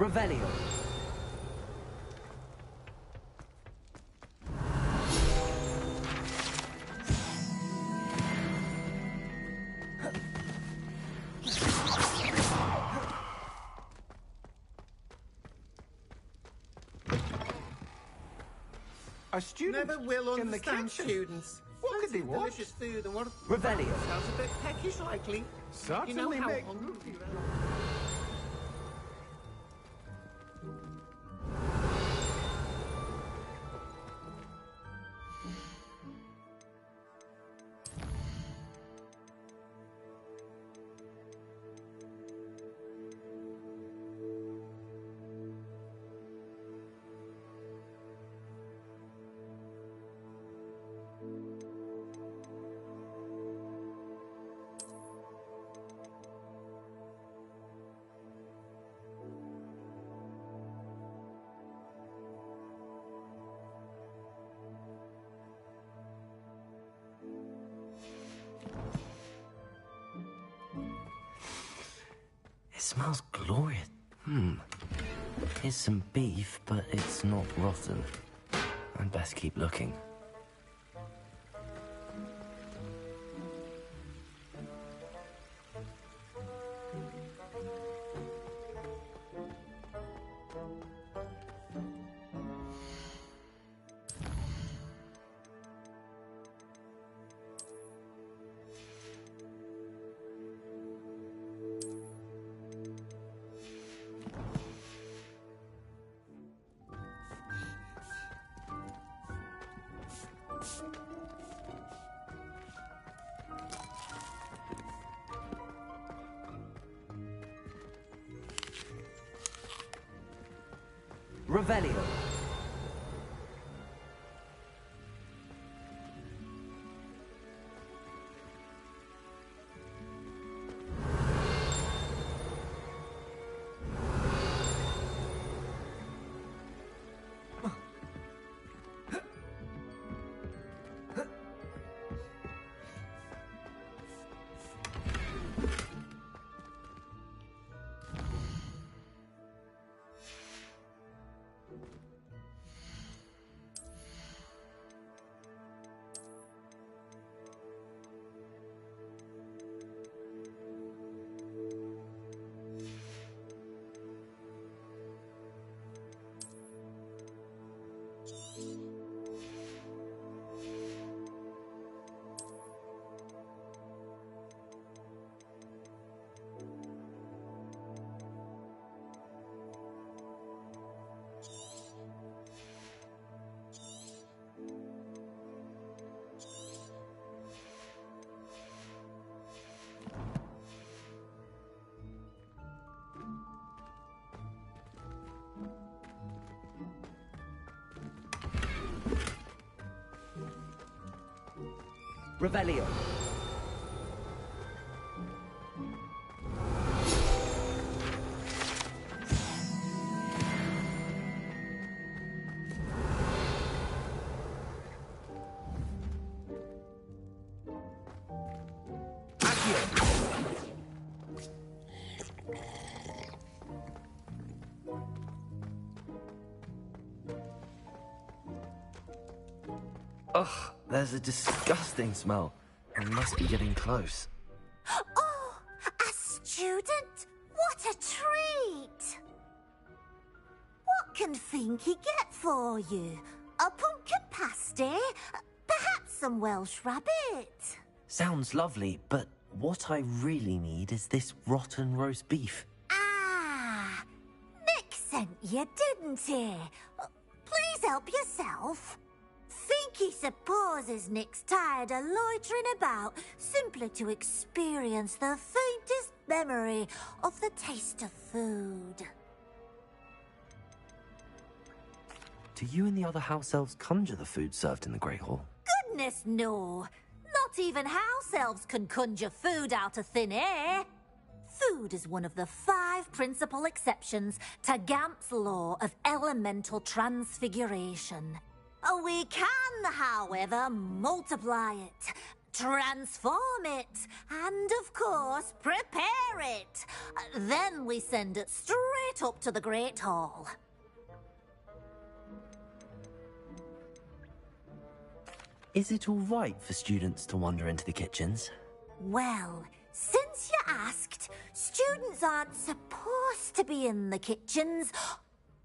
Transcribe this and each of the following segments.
Revelio. A student Never will in the understand kitchen. students. What could they Fancy want? delicious food and what? Revelio. Sounds a bit peckish, likely. Certainly You know how make... hungry you are. It smells glorious. Here's some beef, but it's not rotten. I'd best keep looking. Revelio. Revelio. Ugh, there's a disgusting smell. I must be getting close. Oh, a student? What a treat! What can Finky get for you? A pumpkin pasty? Perhaps some Welsh rabbit? Sounds lovely, but what I really need is this rotten roast beef. Ah, Nick sent you, didn't he? Please help yourself. Finky supposes Nick's tired of loitering about simply to experience the faintest memory of the taste of food. Do you and the other house elves conjure the food served in the Great Hall? Goodness, no. Not even house elves can conjure food out of thin air. Food is one of the 5 principal exceptions to Gamp's law of elemental transfiguration. We can, however, multiply it, transform it, and, of course, prepare it. Then we send it straight straight up to the Great Hall. Is it all right for students to wander into the kitchens? Well, since you asked, students aren't supposed to be in the kitchens,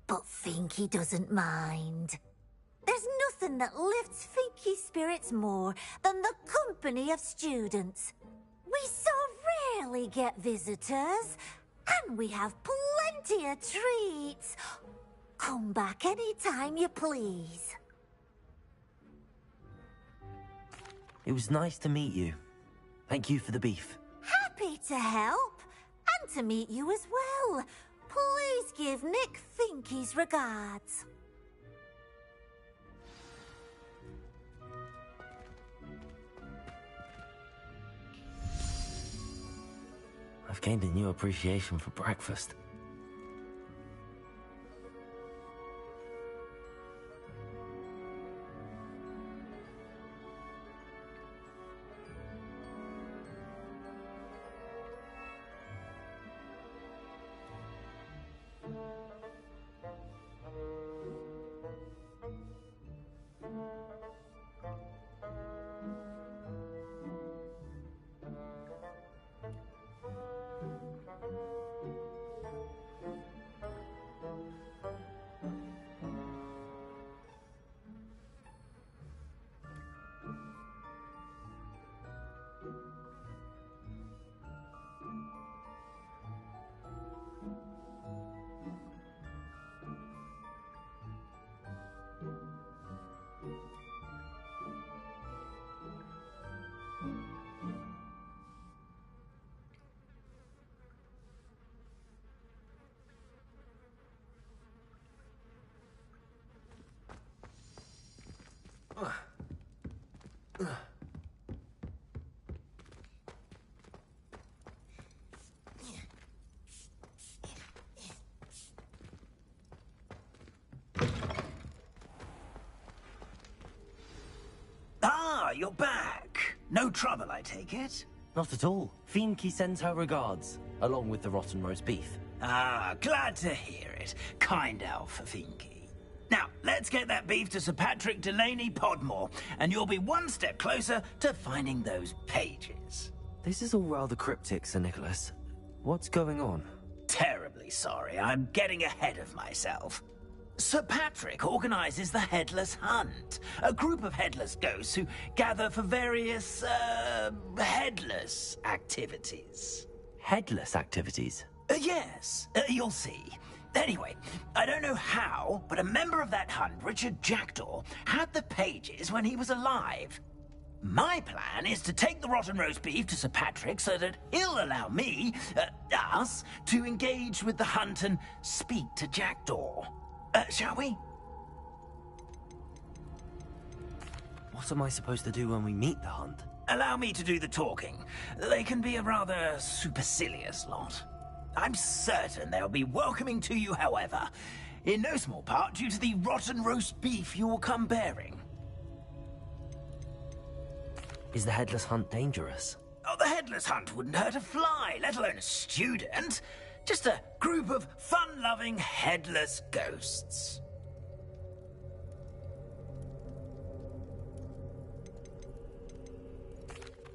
but Finky doesn't mind. There's nothing that lifts Finky's spirits more than the company of students. We so rarely get visitors, and we have plenty of treats. Come back any time you please. It was nice to meet you. Thank you for the beef. Happy to help, and to meet you as well. Please give Nick Finky's regards. I've gained a new appreciation for breakfast. Ah, you're back. No trouble, I take it? Not at all. Finky sends her regards, along with the rotten roast beef. Ah, glad to hear it. Kind elf for Finky. Now, let's get that beef to Sir Patrick Delaney Podmore, and you'll be one step closer to finding those pages. This is all rather cryptic, Sir Nicholas. What's going on? Terribly sorry, I'm getting ahead of myself. Sir Patrick organizes the Headless Hunt, a group of headless ghosts who gather for various, headless activities. Headless activities? Yes, you'll see. Anyway, I don't know how, but a member of that hunt, Richard Jackdaw, had the pages when he was alive. My plan is to take the rotten roast beef to Sir Patrick so that he'll allow me, us, to engage with the hunt and speak to Jackdaw. Shall we? What am I supposed to do when we meet the hunt? Allow me to do the talking. They can be a rather supercilious lot. I'm certain they'll be welcoming to you, however, in no small part due to the rotten roast beef you'll come bearing. Is the Headless Hunt dangerous? Oh, the Headless Hunt wouldn't hurt a fly, let alone a student. Just a group of fun-loving headless ghosts.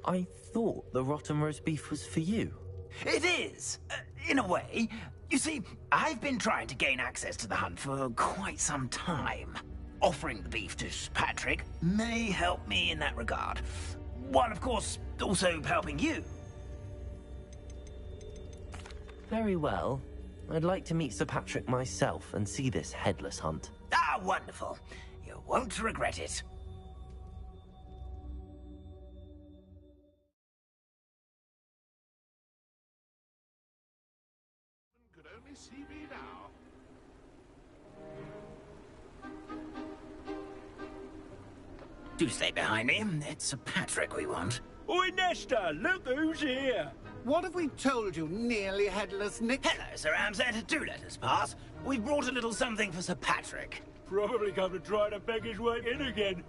I thought the rotten roast beef was for you. It is, in a way. You see, I've been trying to gain access to the hunt for quite some time. Offering the beef to Patrick may help me in that regard, while of course also helping you. Very well. I'd like to meet Sir Patrick myself and see this Headless Hunt. Ah, wonderful. You won't regret it. Could only see me now. Do stay behind me. It's Sir Patrick we want. Oi, Nesta, look who's here. What have we told you, nearly headless Nick? Hello, Sir Ramsed. Do let us pass. We've brought a little something for Sir Patrick. Probably come to try to beg his way in again.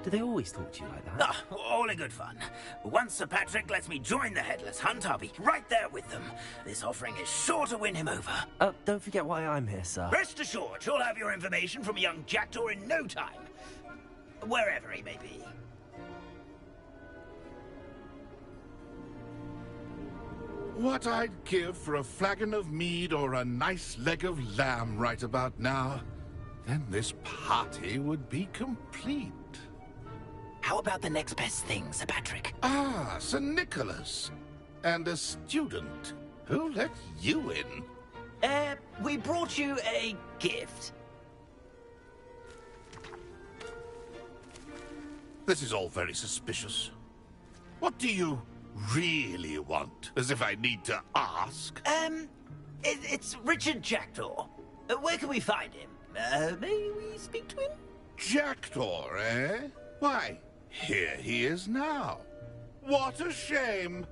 Do they always talk to you like that? Ah, all in good fun. Once Sir Patrick lets me join the Headless Hunt, I'll be right there with them. This offering is sure to win him over. Don't forget why I'm here, sir. Rest assured, you'll have your information from a young jackdaw in no time. Wherever he may be. What I'd give for a flagon of mead or a nice leg of lamb right about now. Then this party would be complete. How about the next best thing, Sir Patrick? Ah, Sir Nicholas. And a student. Who let you in? We brought you a gift. This is all very suspicious. What do you really want? As if I need to ask. It's Richard Jackdaw. Where can we find him? May we speak to him? Jackdaw, eh? Why, here he is now. What a shame.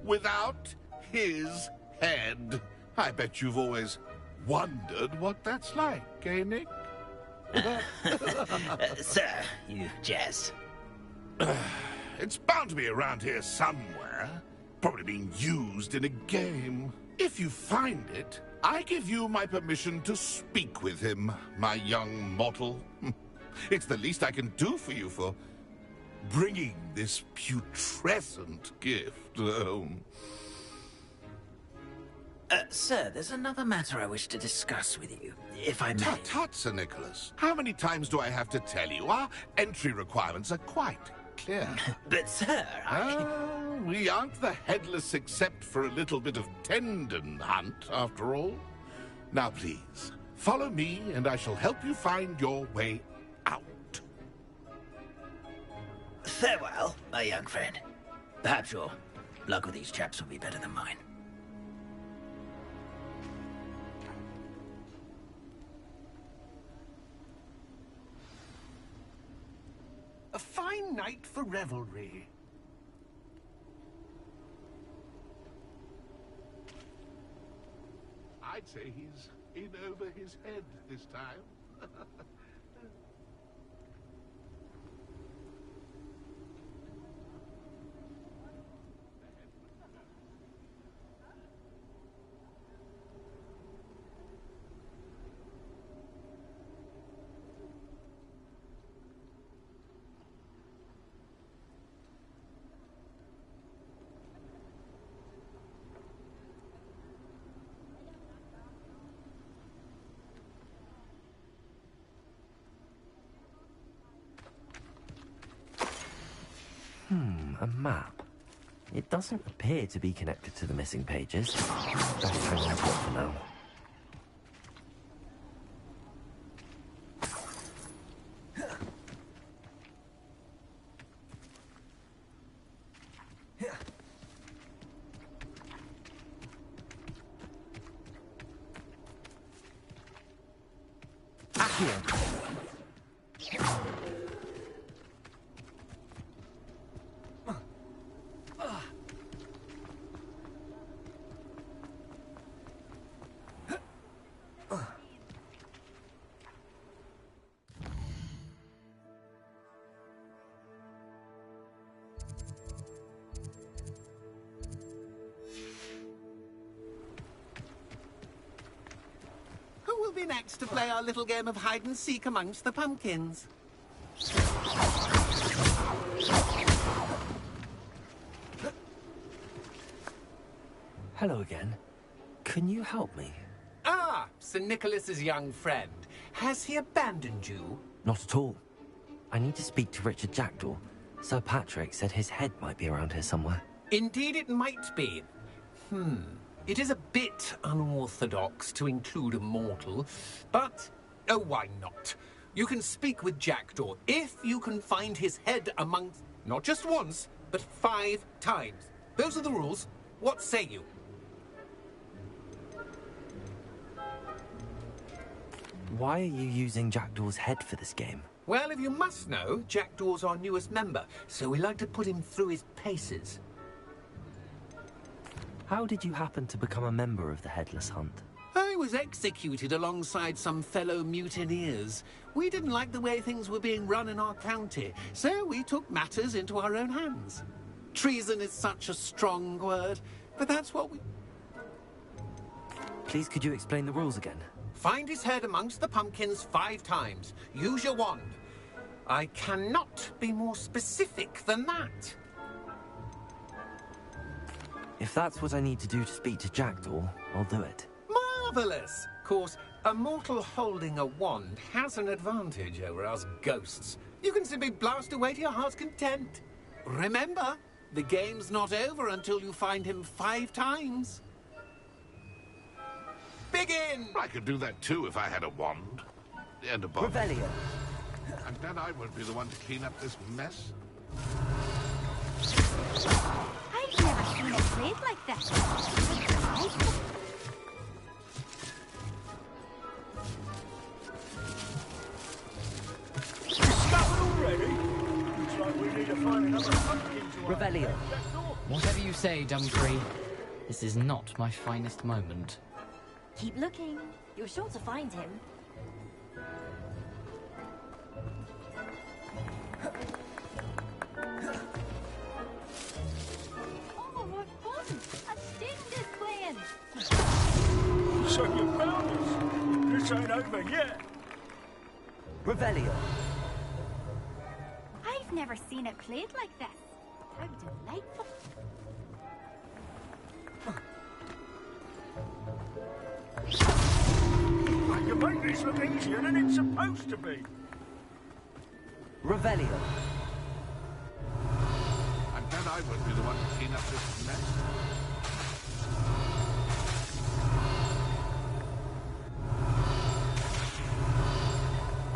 Without his head. I bet you've always wondered what that's like, eh, Nick? Sir, you jest. It's bound to be around here somewhere. Probably being used in a game. If you find it, I give you my permission to speak with him, my young mortal. It's the least I can do for you for bringing this putrescent gift home. Sir, there's another matter I wish to discuss with you, if I may. Tut, tut, Sir Nicholas. How many times do I have to tell you? Our entry requirements are quite clear. But, sir, We aren't the Headless except for a little bit of tendon hunt, after all. Now, please, follow me, and I shall help you find your way out. Farewell, my young friend. Perhaps your luck with these chaps will be better than mine. A fine night for revelry. I'd say he's in over his head this time. A map. It doesn't appear to be connected to the missing pages. Best hang on to it for now. Who will be next to play our little game of hide-and-seek amongst the pumpkins? Hello again. Can you help me? Ah, Sir Nicholas's young friend. Has he abandoned you? Not at all. I need to speak to Richard Jackdaw. Sir Patrick said his head might be around here somewhere. Indeed it might be. It is a bit unorthodox to include a mortal, but, oh, why not? You can speak with Jackdaw if you can find his head amongst, not just once, but 5 times. Those are the rules. What say you? Why are you using Jackdaw's head for this game? Well, if you must know, Jackdaw's our newest member, so we like to put him through his paces. How did you happen to become a member of the Headless Hunt? I was executed alongside some fellow mutineers. We didn't like the way things were being run in our county, so we took matters into our own hands. Treason is such a strong word, but that's what we... Please, could you explain the rules again? Find his head amongst the pumpkins 5 times. Use your wand. I cannot be more specific than that. If that's what I need to do to speak to Jackdaw, I'll do it. Marvellous! Of course, a mortal holding a wand has an advantage over us ghosts. You can simply blast away to your heart's content. Remember, the game's not over until you find him 5 times. Begin! I could do that too if I had a wand. And a bomb. Revelio. And then I won't be the one to clean up this mess. I've never seen it played like this. Discovered already? Looks like we need to find another pumpkin to Revelio. Whatever you say, Dumfries. This is not my finest moment. Keep looking. You're sure to find him. Oh, what fun! A sting is playing. So you found us. This ain't over yet. Revelio. I've never seen it played like this. How delightful. I can make this look easier than it's supposed to be. Revelio. And then I won't be the one to clean up this mess.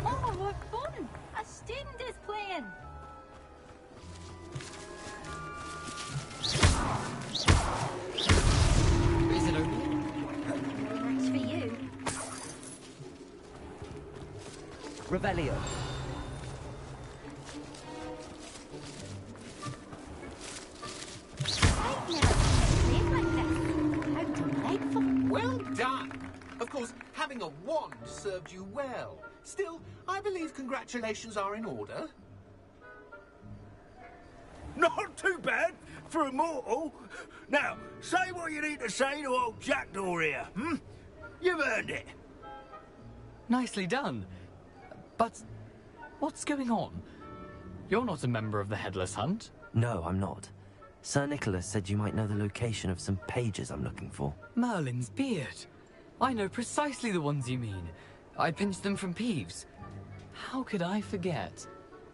Oh, what fun! A sting is playing. Is it over? That's for you. Revelio. I've never seen it played like this. How delightful. Well done! Of course, having a wand served you well. Still, I believe congratulations are in order. Not too bad for a mortal. Now, say what you need to say to old Jackdaw here, hmm? You've earned it. Nicely done. But what's going on? You're not a member of the Headless Hunt. No, I'm not. Sir Nicholas said you might know the location of some pages I'm looking for. Merlin's beard. I know precisely the ones you mean. I pinched them from Peeves. How could I forget?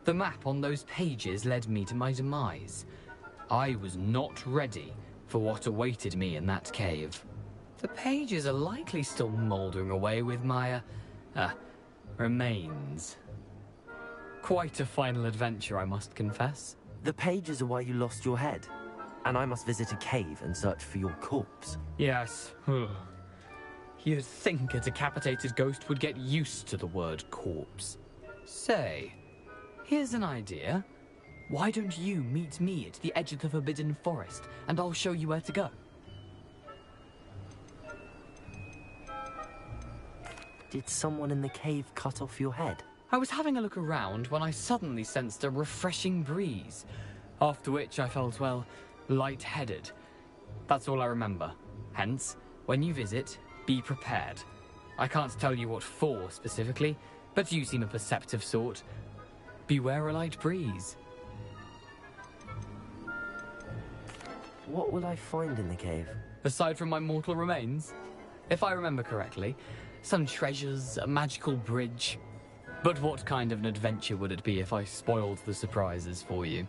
The map on those pages led me to my demise. I was not ready for what awaited me in that cave. The pages are likely still mouldering away with my, remains. Quite a final adventure, I must confess. The pages are why you lost your head. And I must visit a cave and search for your corpse. Yes. You'd think a decapitated ghost would get used to the word corpse. Say, here's an idea. Why don't you meet me at the edge of the Forbidden Forest, and I'll show you where to go? Did someone in the cave cut off your head? I was having a look around when I suddenly sensed a refreshing breeze, after which I felt, well, lightheaded. That's all I remember. Hence, when you visit, be prepared. I can't tell you what for specifically, but you seem a perceptive sort. Beware a light breeze. What will I find in the cave? Aside from my mortal remains, if I remember correctly, some treasures, a magical bridge. But what kind of an adventure would it be if I spoiled the surprises for you?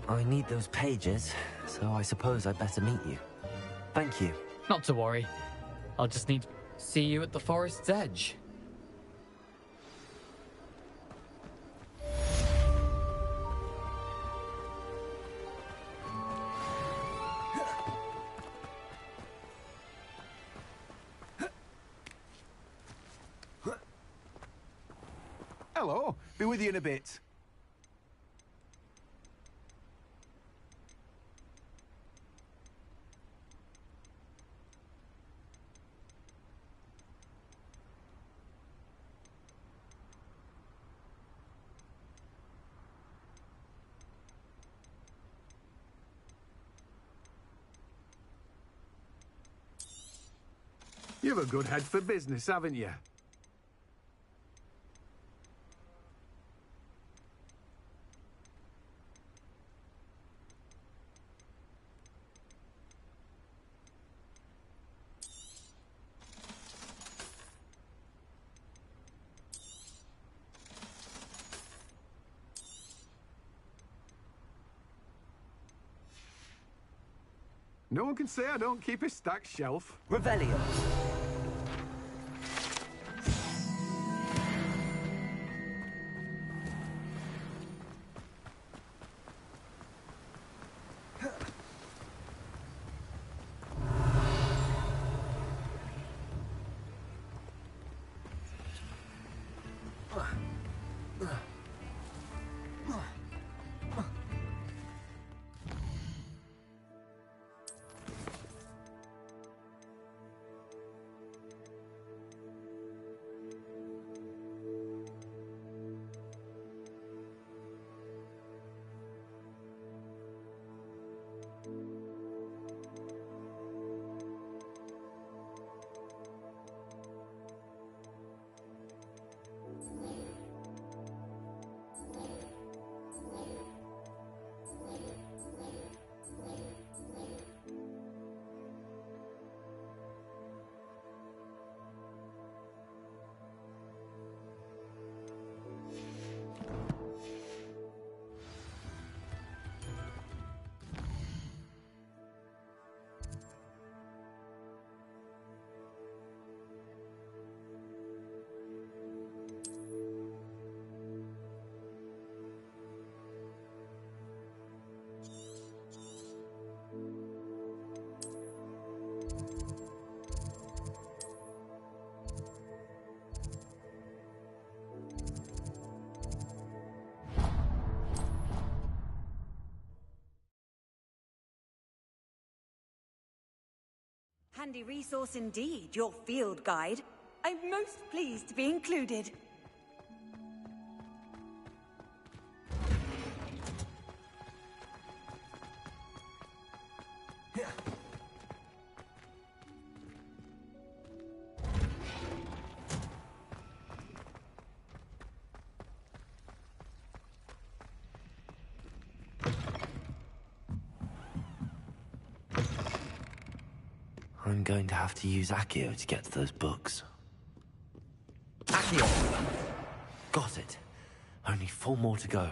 I need those pages, so I suppose I better meet you. Thank you. Not to worry. I'll just need to see you at the forest's edge. Hello. Be with you in a bit. You've a good head for business, haven't you? No one can say I don't keep a stacked shelf. Revelio. Handy resource indeed, your field guide. I'm most pleased to be included. I'm going to have to use Accio to get to those books. Accio. Got it. Only 4 more to go.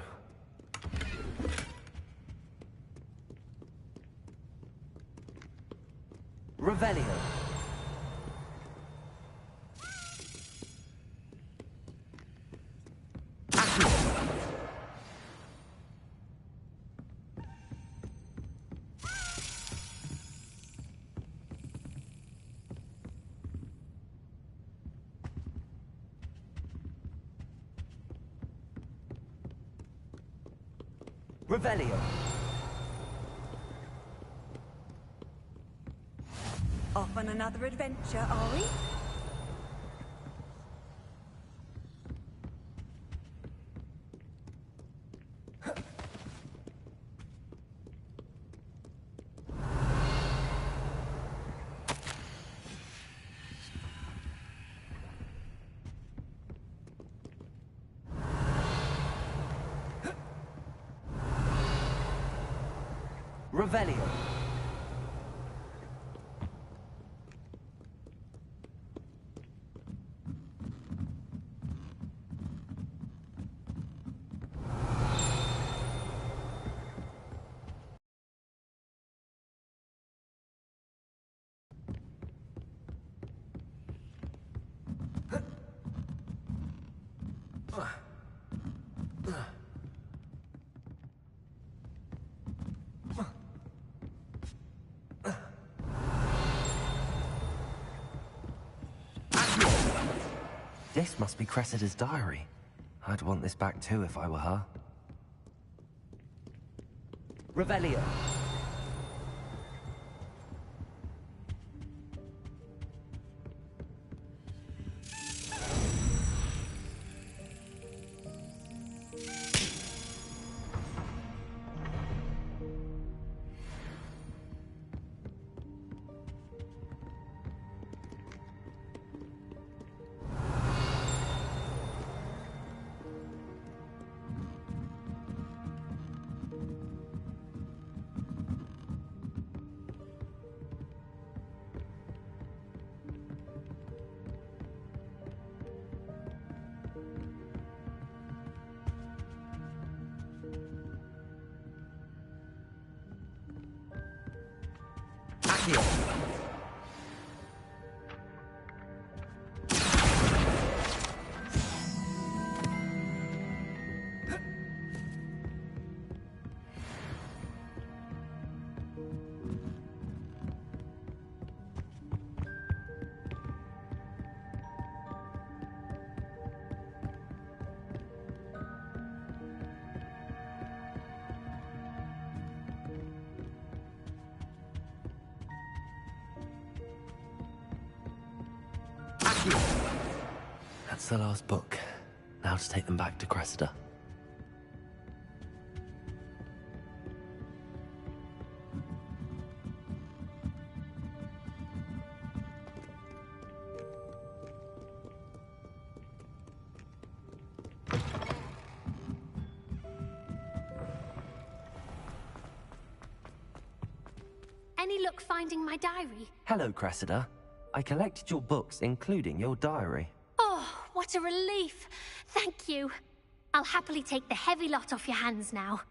Revelio. Revelio. Off on another adventure, are we? Revelio. This must be Cressida's diary. I'd want this back too if I were her. Revelio. Accio! That's the last book. Now to take them back to Cressida. Any luck finding my diary? Hello, Cressida. I collected your books, including your diary. Oh, what a relief. Thank you. I'll happily take the heavy lot off your hands now.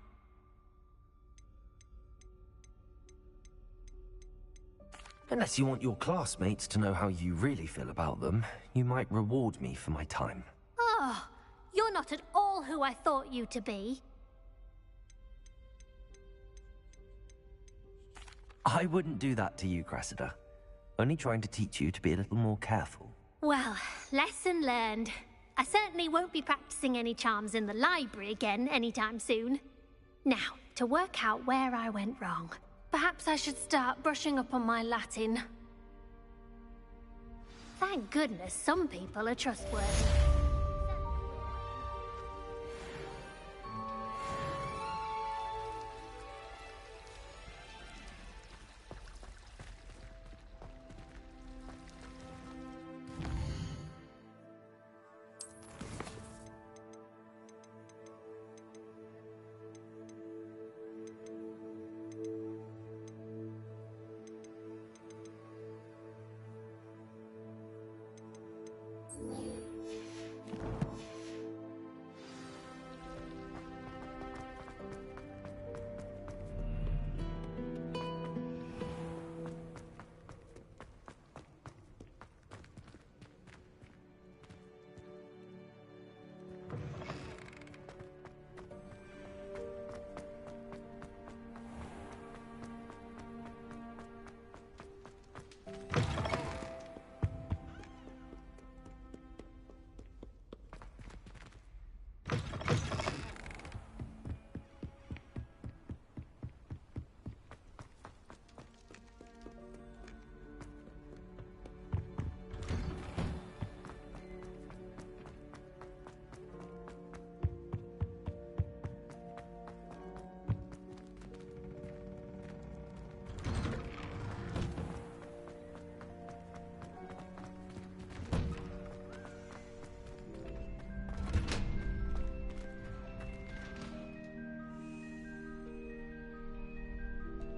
Unless you want your classmates to know how you really feel about them, you might reward me for my time. Oh, you're not at all who I thought you to be. I wouldn't do that to you, Cressida. Only trying to teach you to be a little more careful. Well, lesson learned. I certainly won't be practicing any charms in the library again anytime soon. Now, to work out where I went wrong. Perhaps I should start brushing up on my Latin. Thank goodness some people are trustworthy.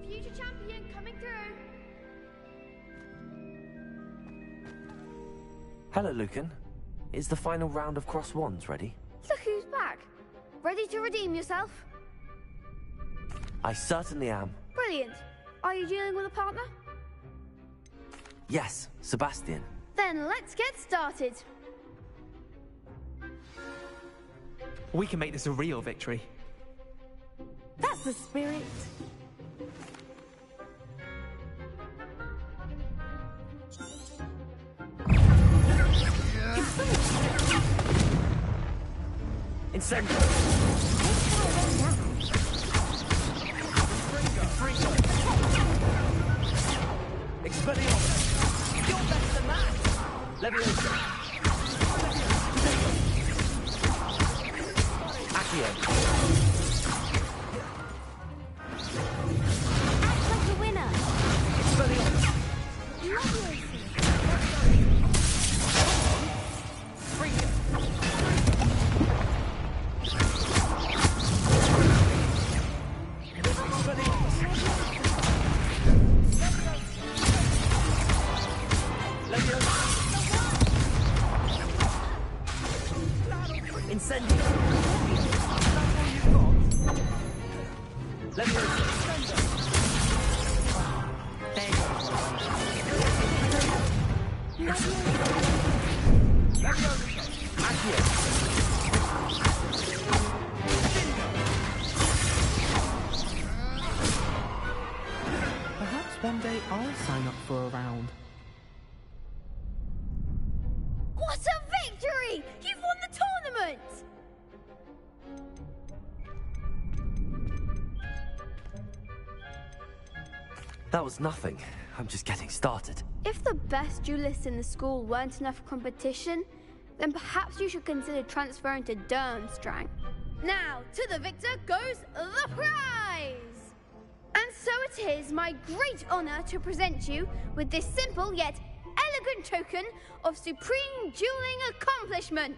Future champion coming through. Hello, Lucan. Is the final round of Cross Wands ready? Look who's back. Ready to redeem yourself? I certainly am. Brilliant. Are you dealing with a partner? Yes, Sebastian. Then let's get started. We can make this a real victory. That's the spirit. Incendio! Expelliarmus! You're better than that! Leviosa! Accio! Act like a winner. Expelliarmus! Perhaps one day I'll sign up for a round. What a victory! You've won the tournament! That was nothing. I'm just getting started. If the best duelists in the school weren't enough for competition, then perhaps you should consider transferring to Durmstrang. Now, to the victor goes the prize! And so it is my great honor to present you with this simple yet elegant token of supreme dueling accomplishment.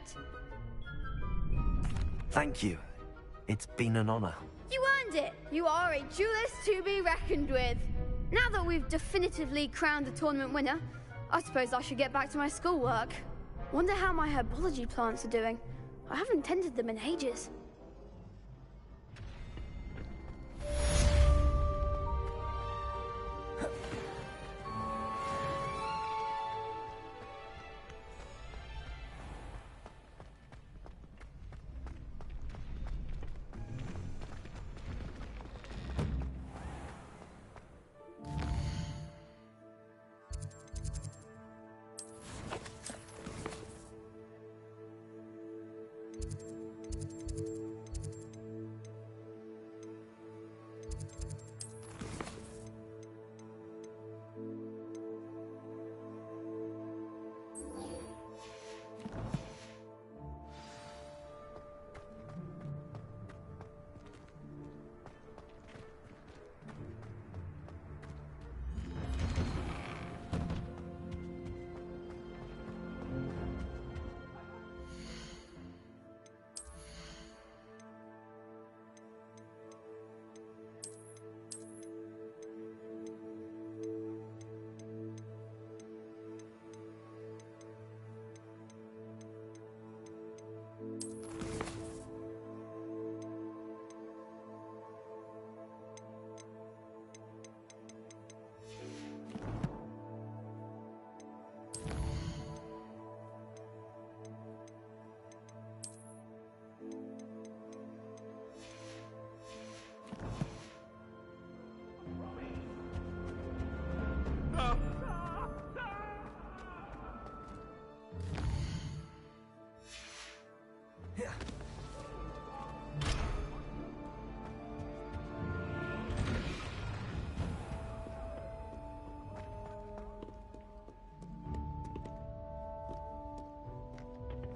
Thank you. It's been an honor. You earned it. You are a duelist to be reckoned with. Now that we've definitively crowned the tournament winner, I suppose I should get back to my schoolwork. Wonder how my herbology plants are doing. I haven't tended them in ages.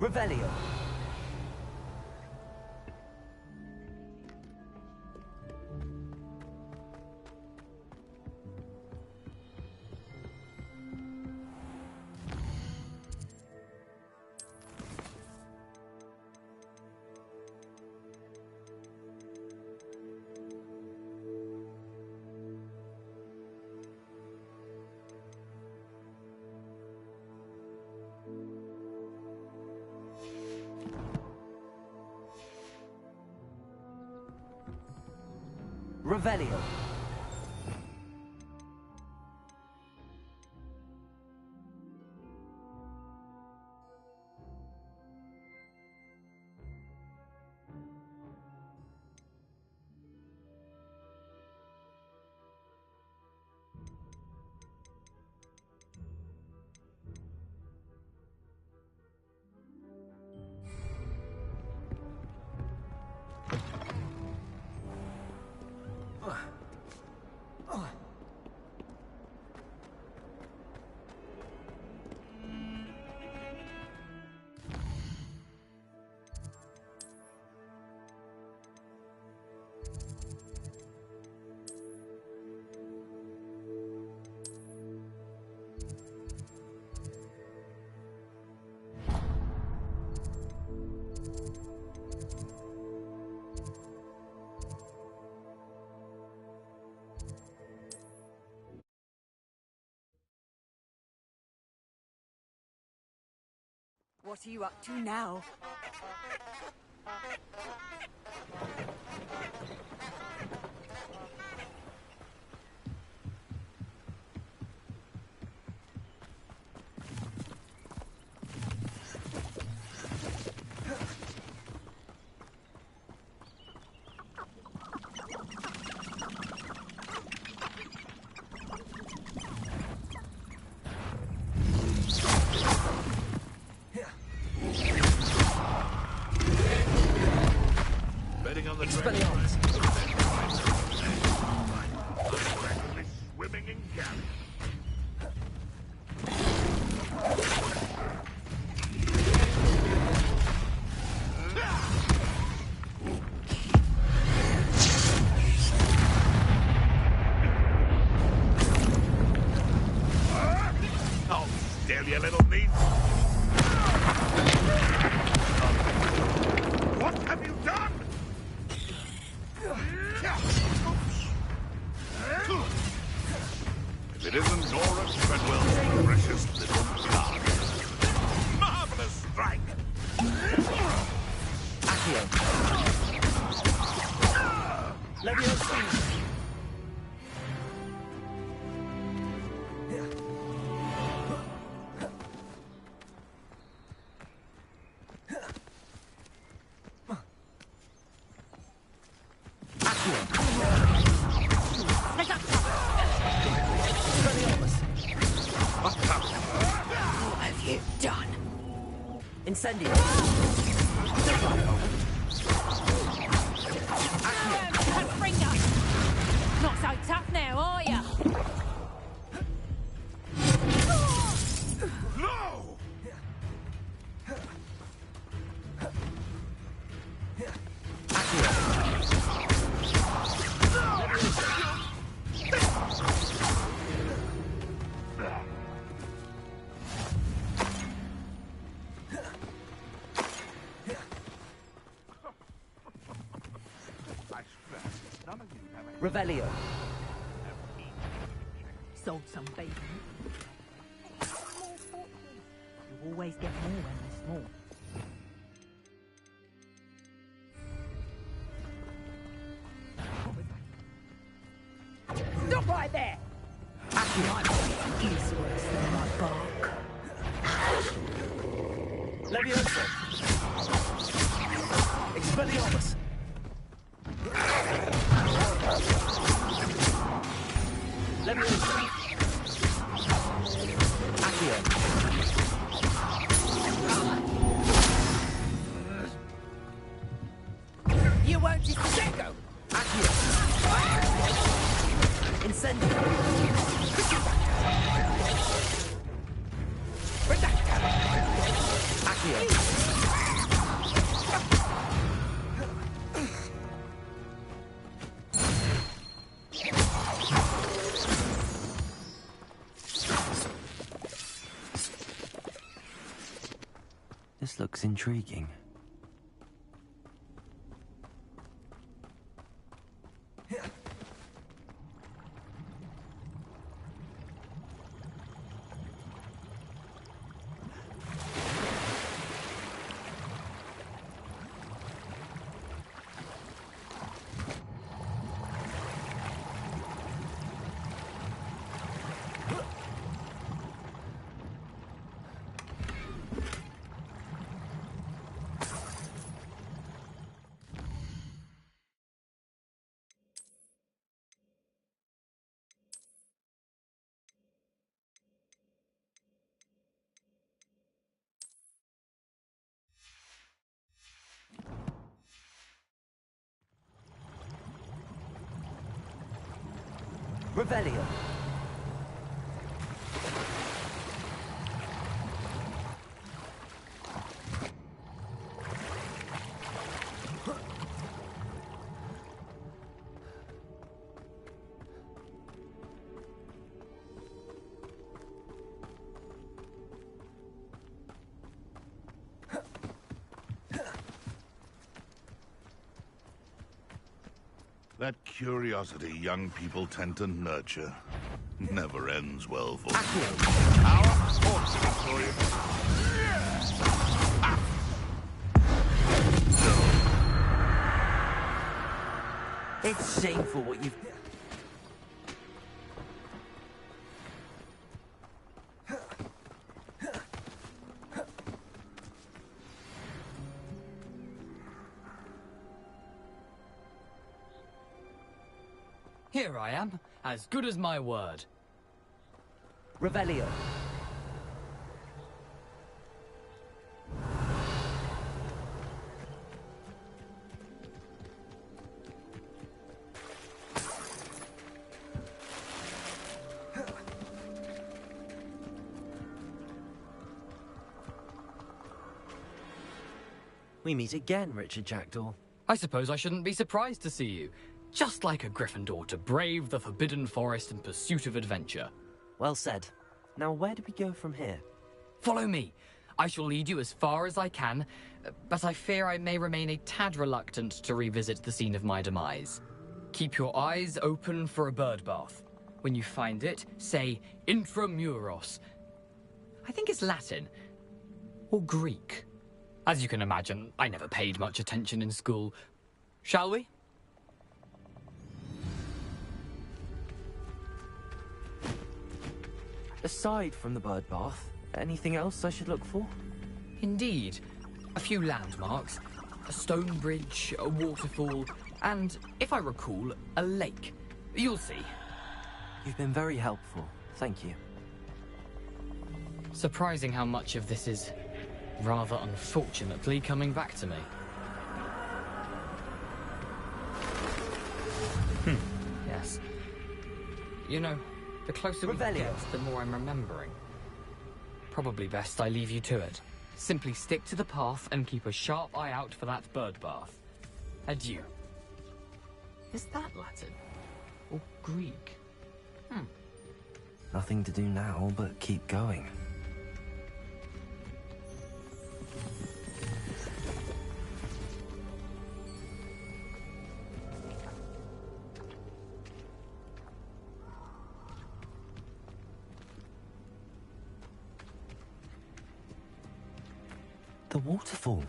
Revelio. Revelio. What are you up to now? Expelliarmus! Swimming in galley. Oh, still, you little niece. What have you done? If it isn't Nora Treadwell's precious little card. Marvelous strike! Accio. Leviosa! Incendio. Not so tough now, are ya? No! Revelio. Sold some bacon. You always get more when there's more. Stop right there! He's worse than my bark. Leviosa. Expelliarmus. Leviosa. Accio. You won't just let go! Accio. Incendio. Accio. This looks intriguing. Revelio. That curiosity young people tend to nurture never ends well for them. Our sports Victoria. It's shameful what you've... Here I am, as good as my word. Revelio. We meet again, Richard Jackdaw. I suppose I shouldn't be surprised to see you. Just like a Gryffindor to brave the Forbidden Forest in pursuit of adventure. Well said. Now where do we go from here? Follow me. I shall lead you as far as I can, but I fear I may remain a tad reluctant to revisit the scene of my demise. Keep your eyes open for a bird bath. When you find it, say intramuros. I think it's Latin. Or Greek. As you can imagine, I never paid much attention in school. Shall we? Aside from the bird bath, anything else I should look for? Indeed. A few landmarks. A stone bridge, a waterfall, and, if I recall, a lake. You'll see. You've been very helpful. Thank you. Surprising how much of this is, rather unfortunately, coming back to me. Yes. You know, the closer we get, the more I'm remembering. Probably best I leave you to it. Simply stick to the path and keep a sharp eye out for that bird bath. Adieu. Is that Latin? Or Greek? Nothing to do now but keep going. The waterfall.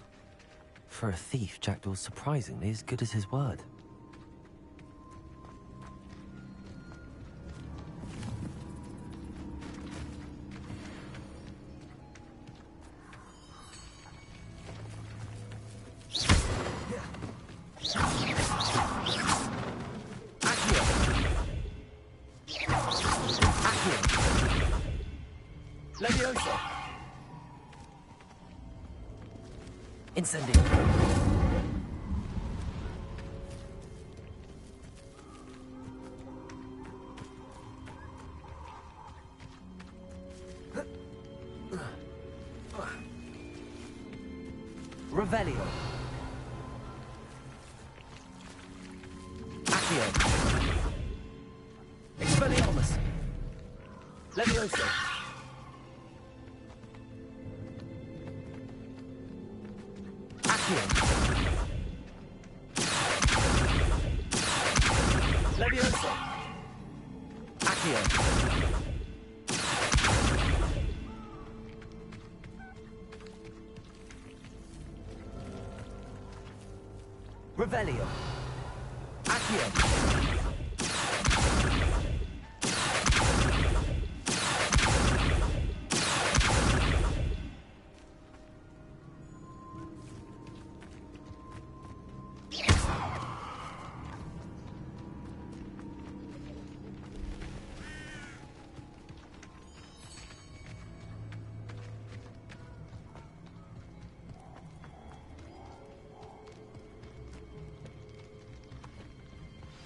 For a thief, Jackdaw's surprisingly as good as his word. Leviosa! Incendio! Revelio! Accio! Expelliarmus! Leviosa! Leviosa! Accio! Revelio! Accio!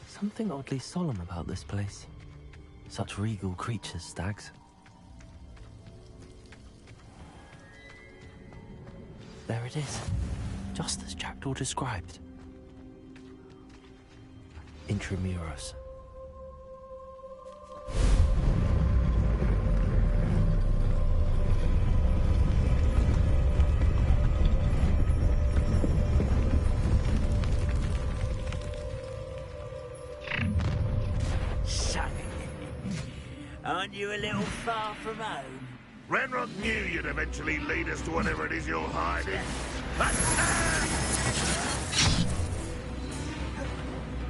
Something oddly solemn about this place. Such regal creatures, stags. There it is, just as Jackdaw described. Intramuros. Aren't you a little far from home? Ranrock knew you'd eventually lead us to whatever it is you're hiding.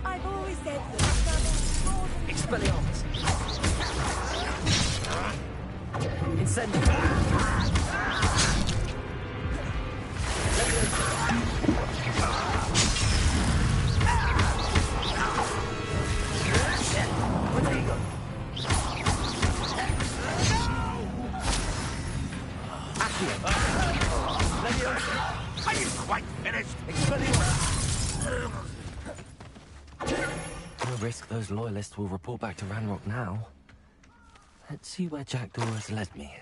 I've always said that. Expelliarmus! Incendio! Are you quite finished? No risk those loyalists will report back to Ranrock now. Let's see where Jackdaw has led me.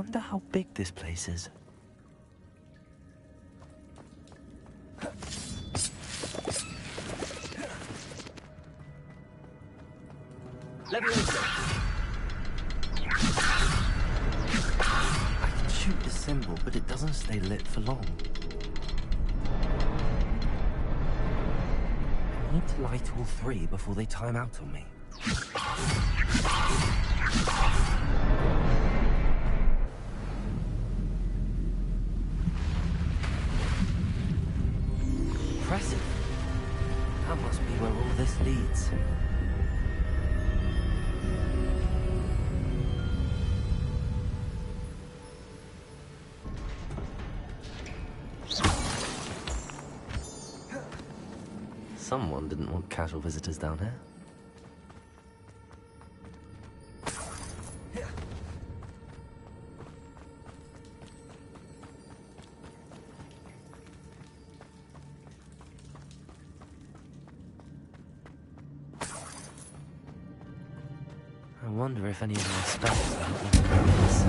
Wonder how big this place is. I can shoot the symbol, but it doesn't stay lit for long. I need to light all three before they time out on me. Impressive. That must be where all this leads. Someone didn't want casual visitors down here. I wonder if any of my spells will help me with this.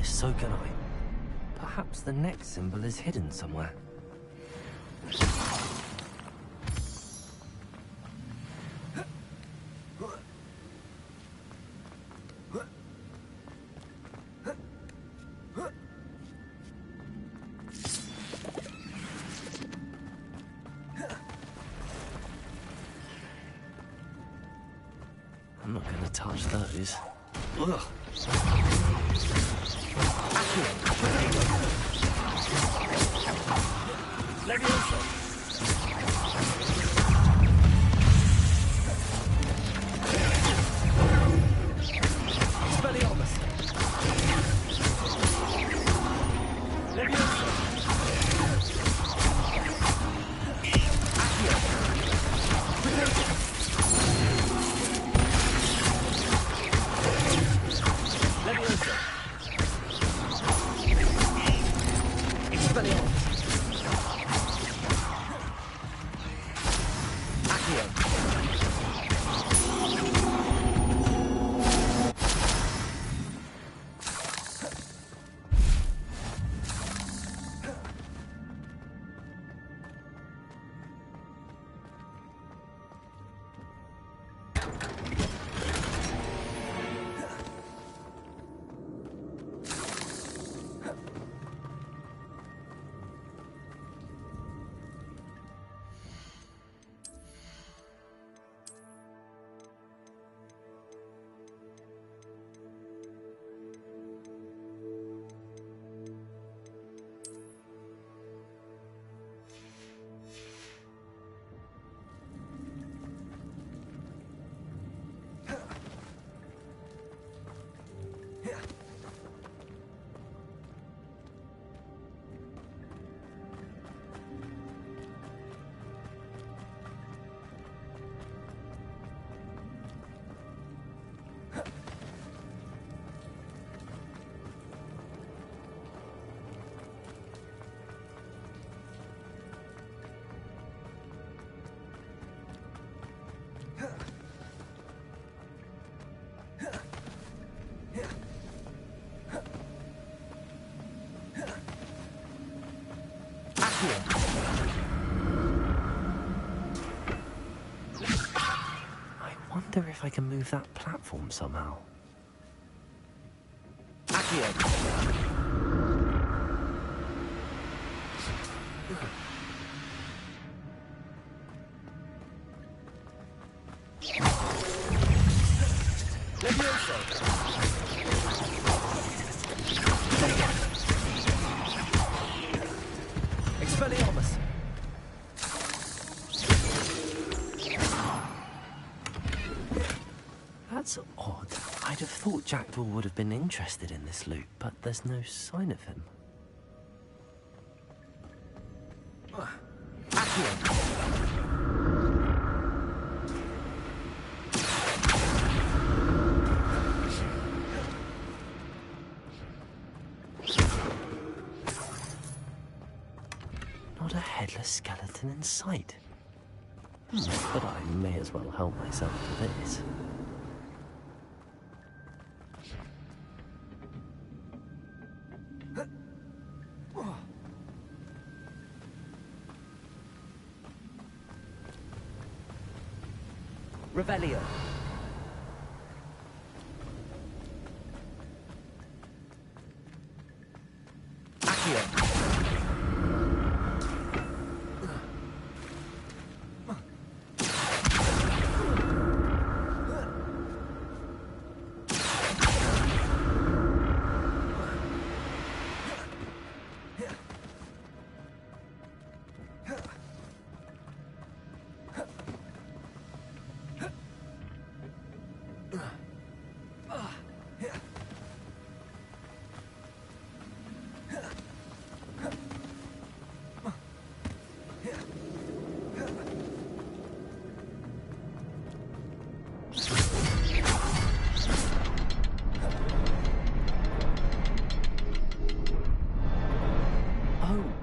So can I. Perhaps the next symbol is hidden somewhere. I'm not going to touch those. Ugh. wonder if I can move that platform somehow. Expelliarmus! That's odd. I'd have thought Jackdaw would have been interested in this loot, but there's no sign of him. Not a headless skeleton in sight. But I may as well help myself to this. Revelio.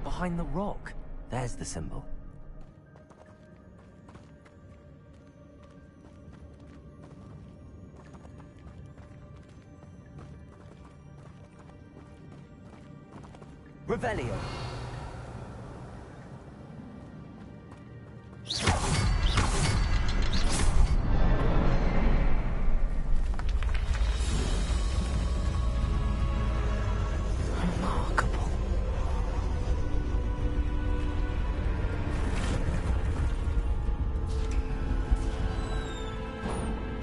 Behind the rock. There's the symbol. Revelio.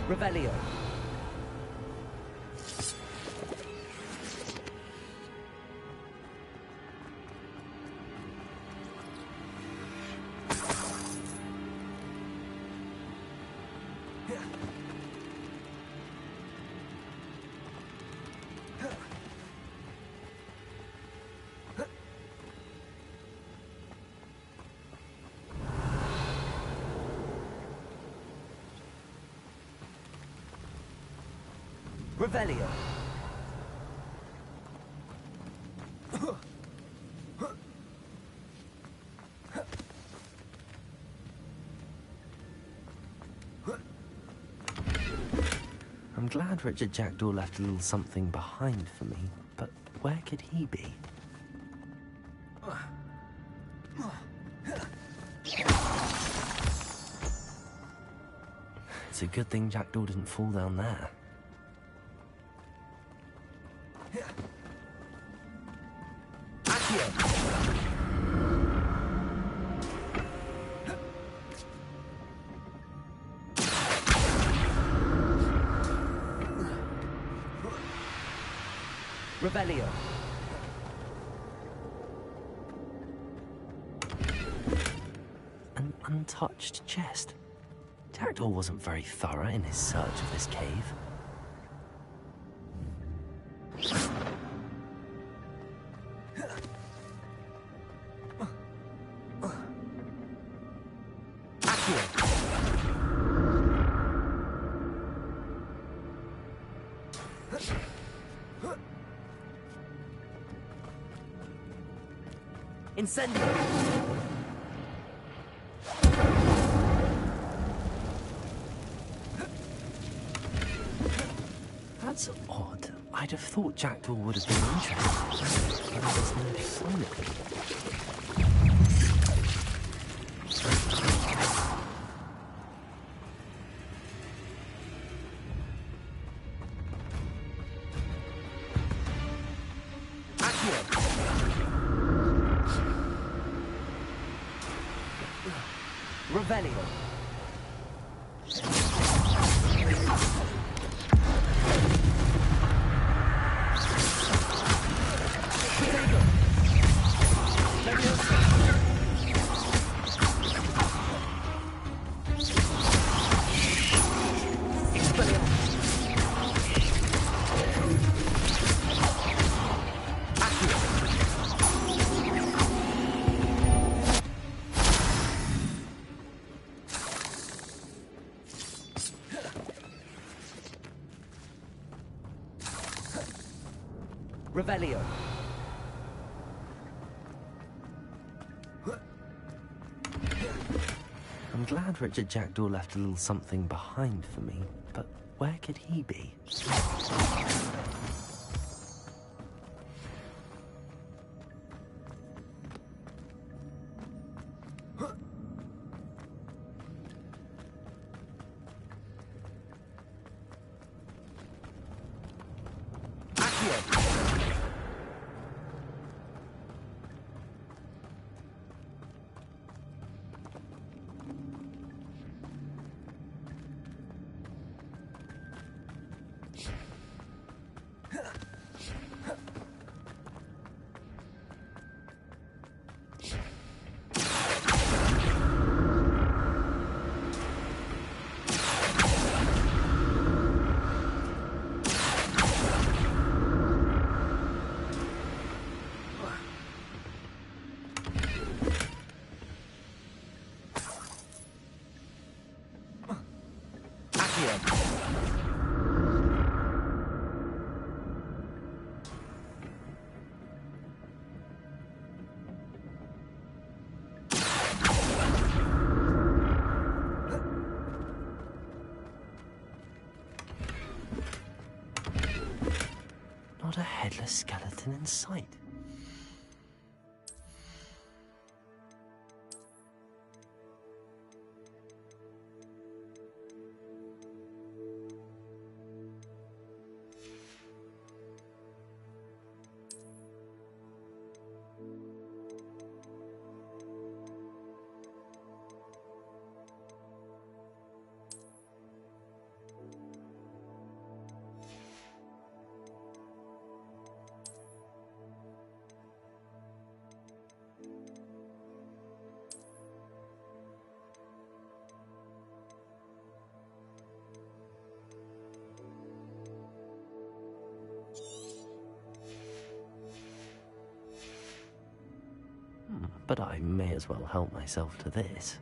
Revelio. Revelio. I'm glad Richard Jackdaw left a little something behind for me, but where could he be? It's a good thing Jackdaw didn't fall down there. Revelio. An untouched chest. Jackdaw wasn't very thorough in his search of this cave. Incendio! That's odd. I'd have thought Jackdaw would have been interested, but there's no sign of him. Revelio. Revelio. I'm glad Richard Jackdaw left a little something behind for me, but where could he be? Not a headless skeleton in sight. But I may as well help myself to this.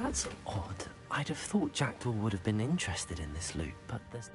That's odd. I'd have thought Jackdaw would have been interested in this loot, but there's no...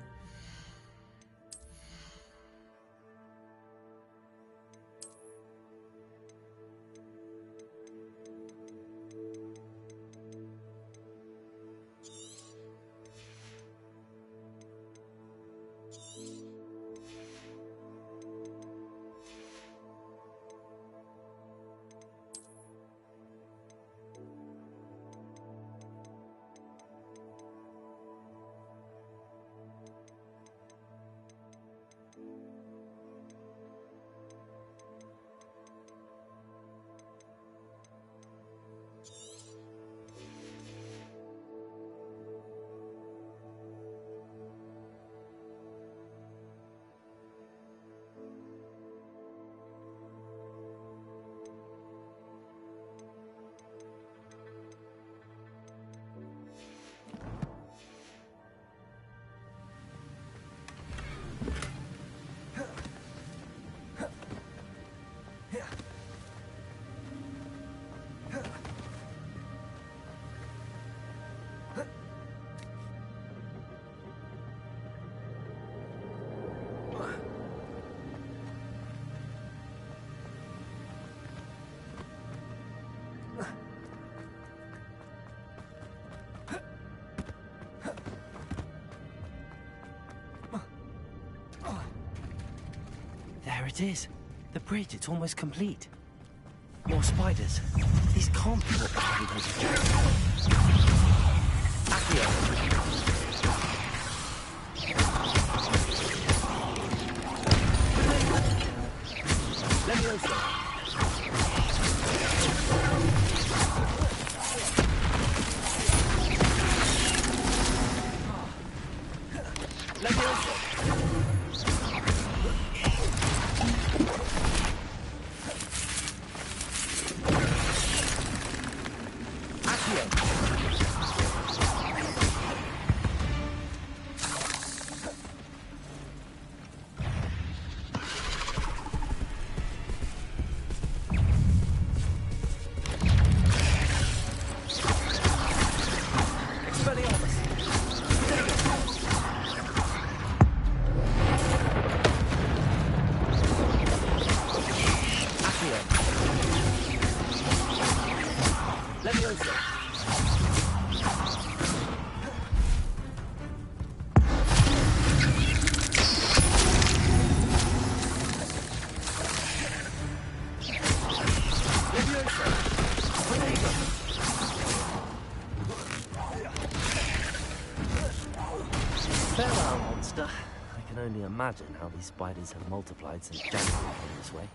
it is. The bridge, it's almost complete. More spiders. These can't be what happened to Accio. Leviosa. Leviosa. Farewell, monster. I can only imagine how these spiders have multiplied since Jack came this way.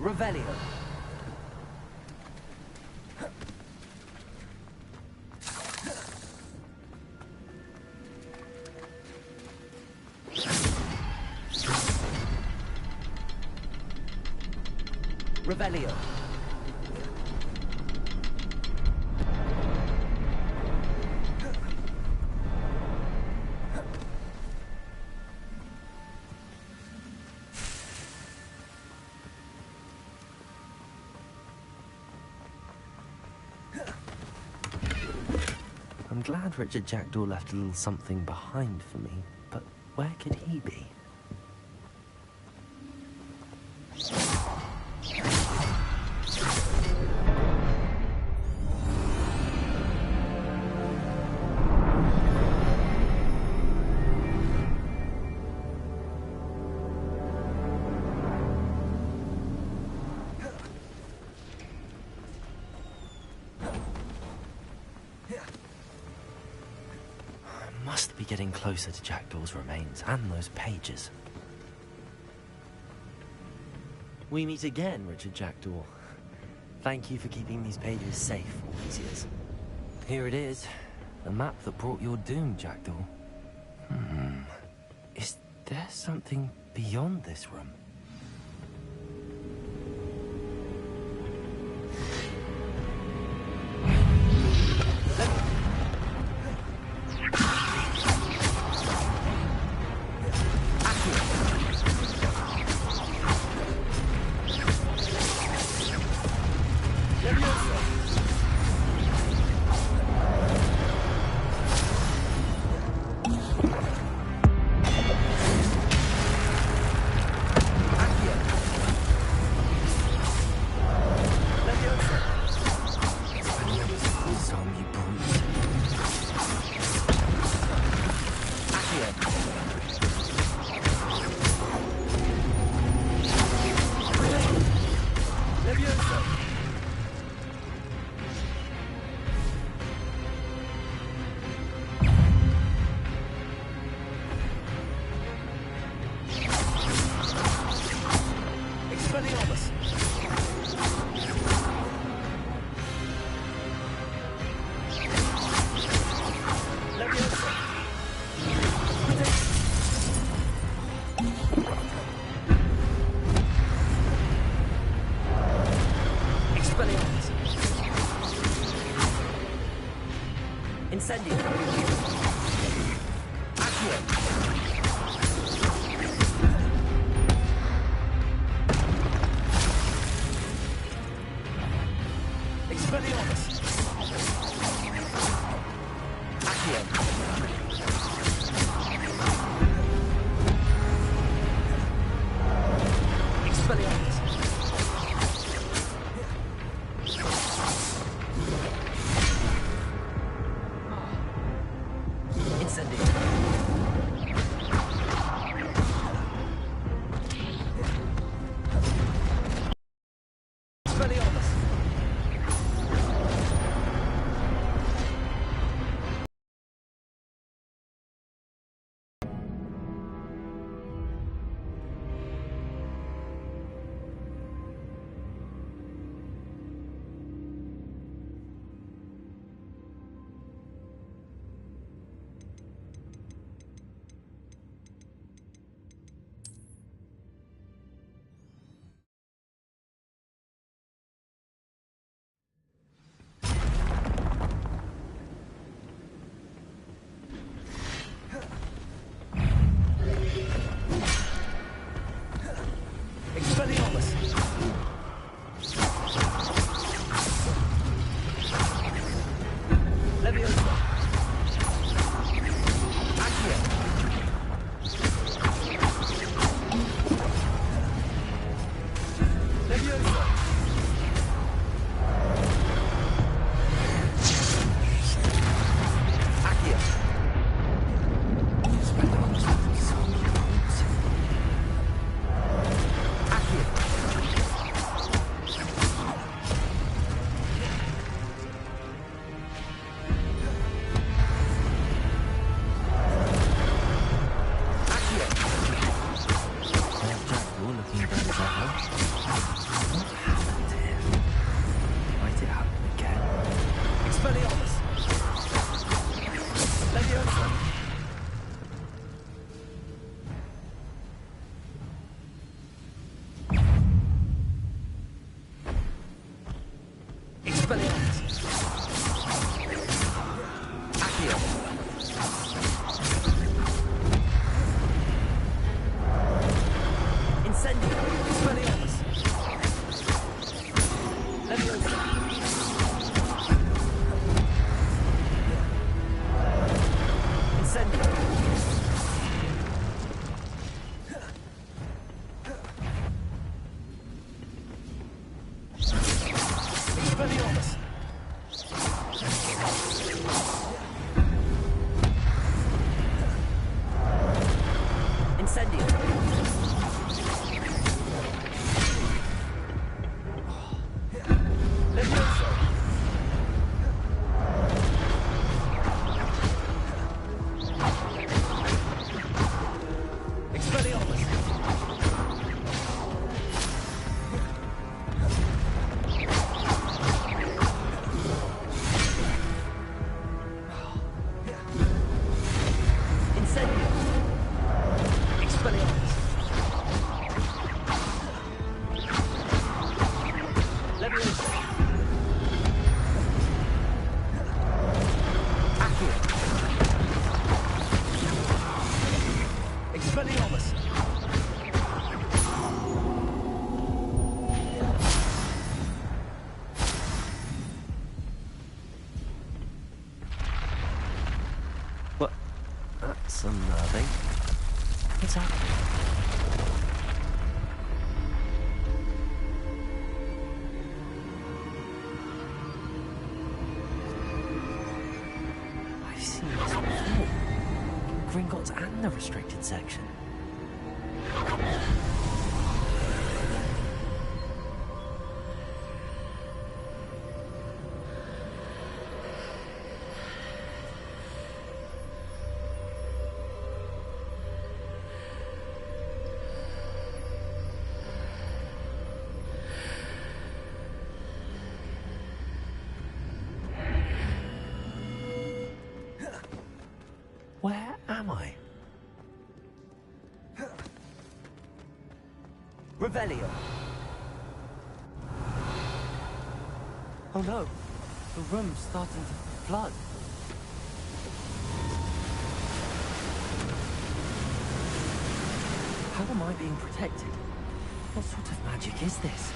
Revelio. Revelio. I'm glad Richard Jackdaw left a little something behind for me, but where could he be? Yeah. getting closer to Jackdaw's remains and those pages. We meet again, Richard Jackdaw. Thank you for keeping these pages safe all these years. Here it is, the map that brought your doom, Jackdaw. Is there something beyond this room? Expelliarmus! What? That's unnerving. What's happening? I've seen this before. Gringotts and the restricted section. Where am I? Revelio! Oh no! The room's starting to flood. How am I being protected? What sort of magic is this?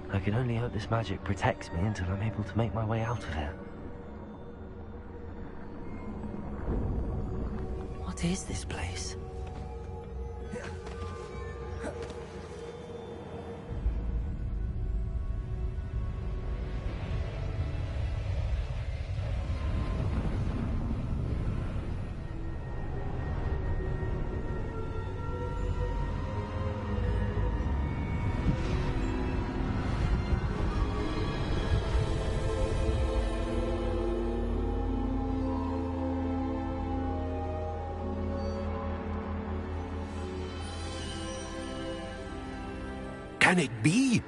I can only hope this magic protects me until I'm able to make my way out of here. What is this place? Can it be?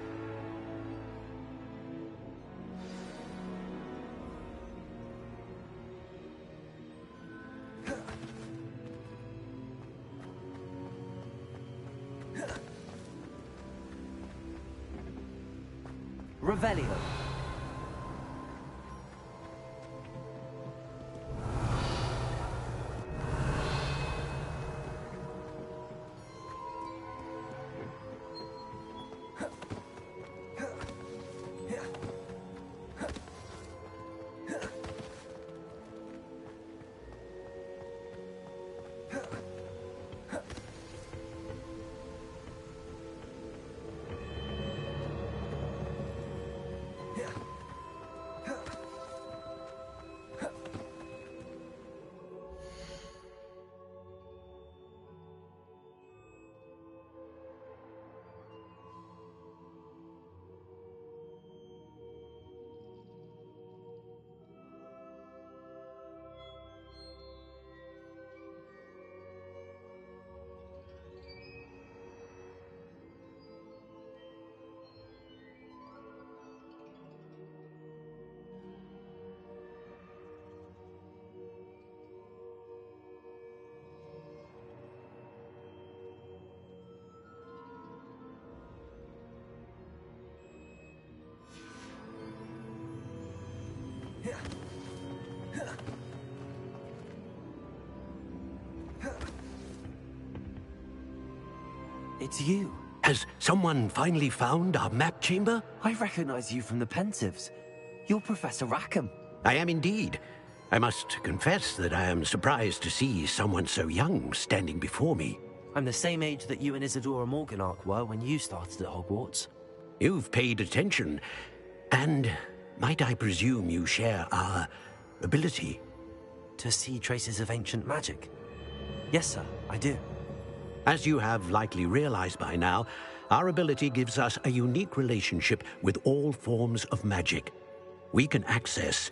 Revelio. It's you. Has someone finally found our map chamber? I recognize you from the Pensives. You're Professor Rackham. I am indeed. I must confess that I am surprised to see someone so young standing before me. I'm the same age that you and Isadora Morganach were when you started at Hogwarts. You've paid attention, and might I presume you share our ability? To see traces of ancient magic? Yes, sir, I do. As you have likely realized by now, our ability gives us a unique relationship with all forms of magic. We can access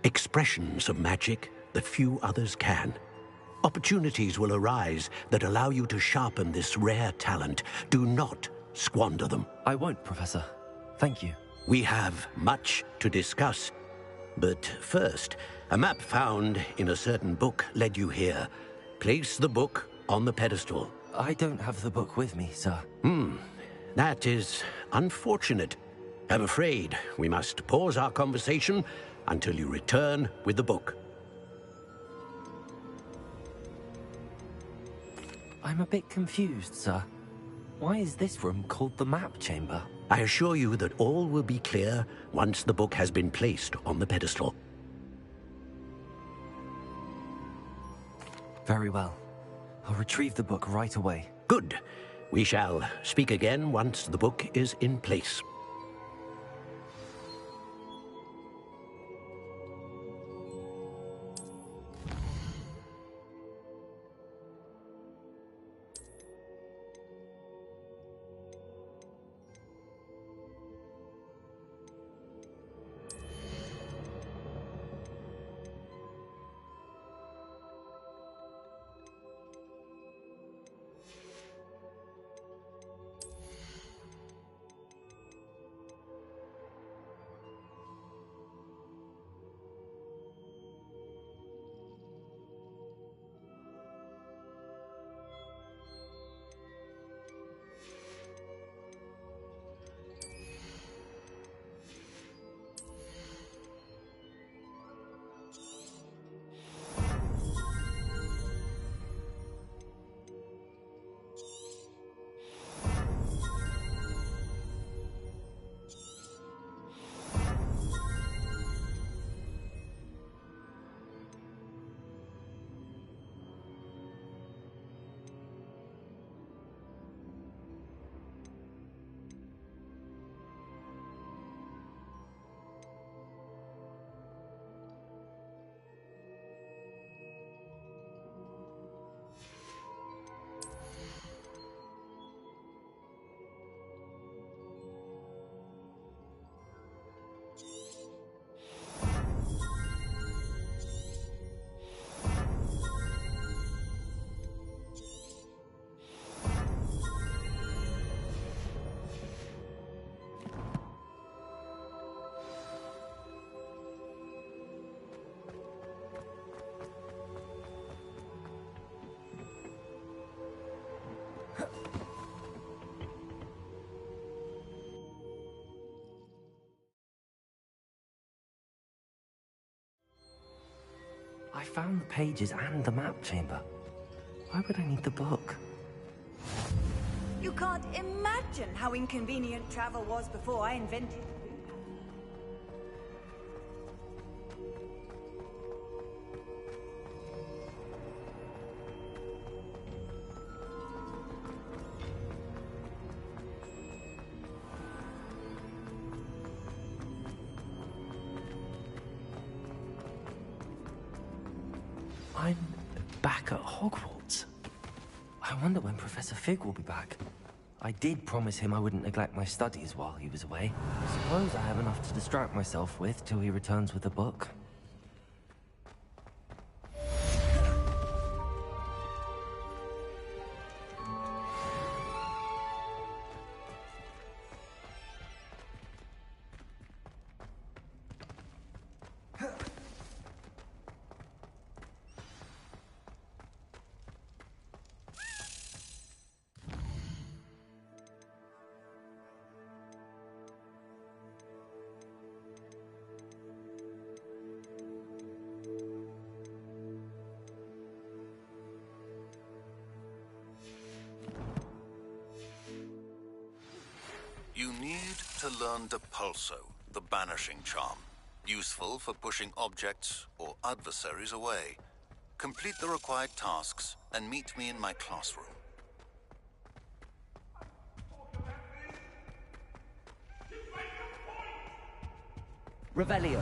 expressions of magic that few others can. Opportunities will arise that allow you to sharpen this rare talent. Do not squander them. I won't, Professor. Thank you. We have much to discuss. But first, a map found in a certain book led you here. Place the book on the pedestal. I don't have the book with me, sir. That is unfortunate. I'm afraid we must pause our conversation until you return with the book. I'm a bit confused, sir. Why is this room called the map chamber? I assure you that all will be clear once the book has been placed on the pedestal. Very well. I'll retrieve the book right away. Good. We shall speak again once the book is in place. I found the pages and the map chamber. Why would I need the book? You can't imagine how inconvenient travel was before I invented it. I'm back at Hogwarts. I wonder when Professor Fig will be back. I did promise him I wouldn't neglect my studies while he was away. I suppose I have enough to distract myself with till he returns with the book. You need to learn Depulso, the banishing charm. Useful for pushing objects or adversaries away. Complete the required tasks and meet me in my classroom. Revelio.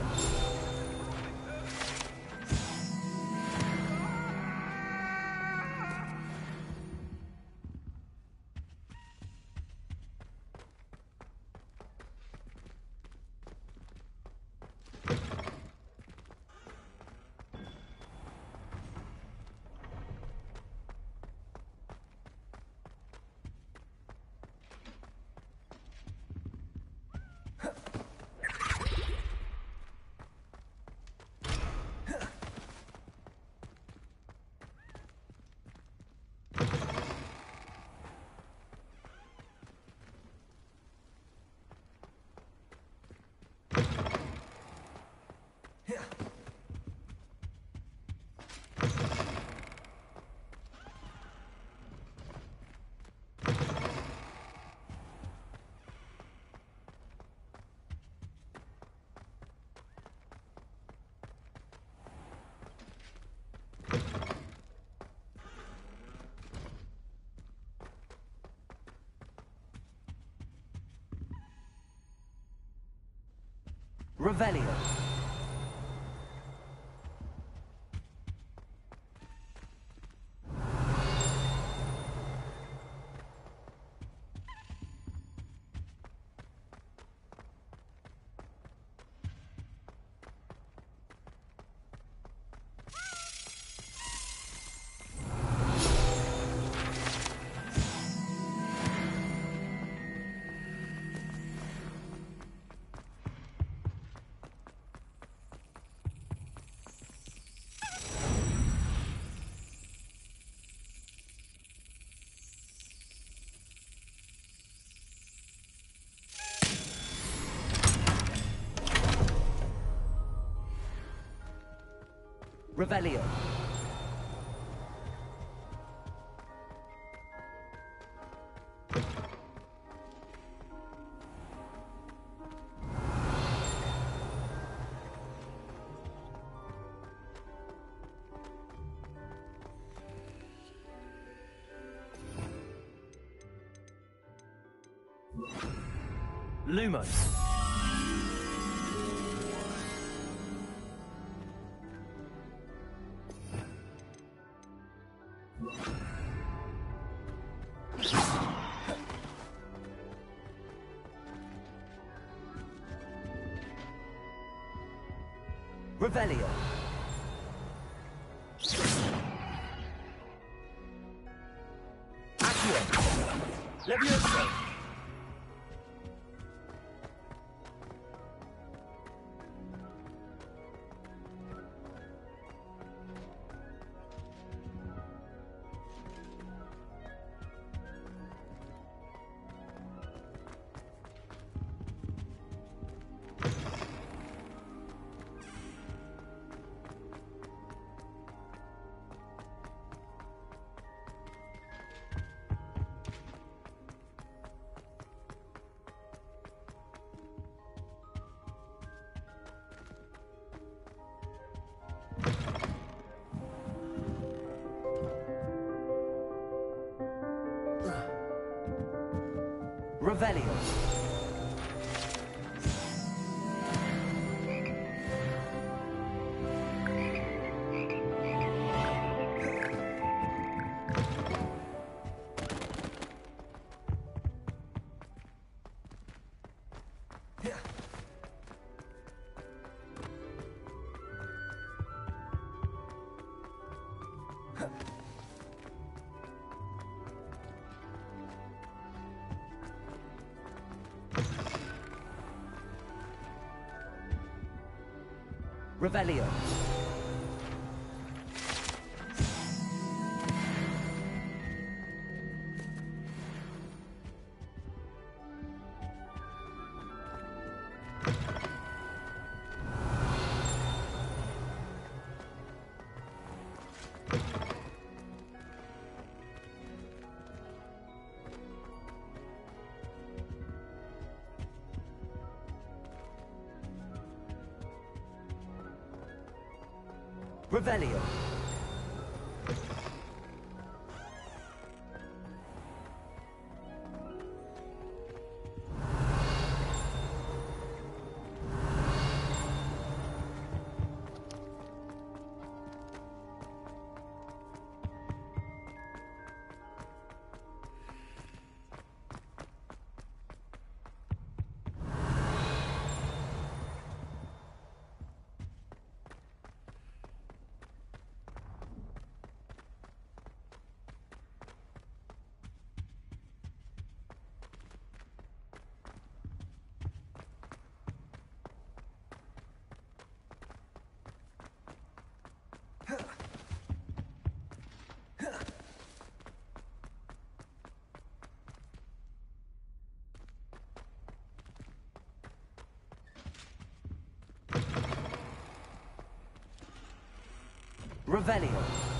Revelio. Revelio. Lumos. Revelio. Accio. Levioso. Revelio. Revelio. Revelio. Revelio.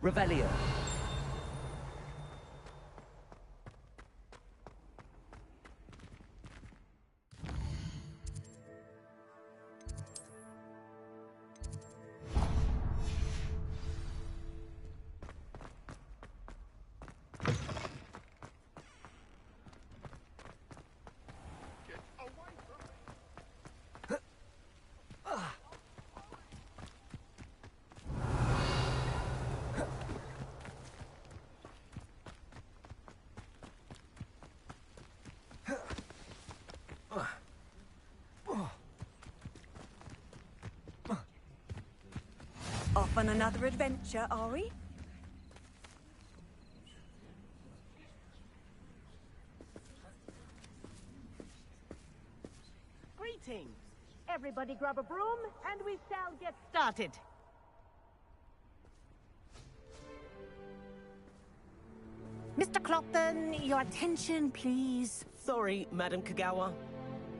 Revelio. Off on another adventure, are we? Greetings. Everybody grab a broom, and we shall get started. Mr. Clopton, your attention, please. Sorry, Madam Kagawa.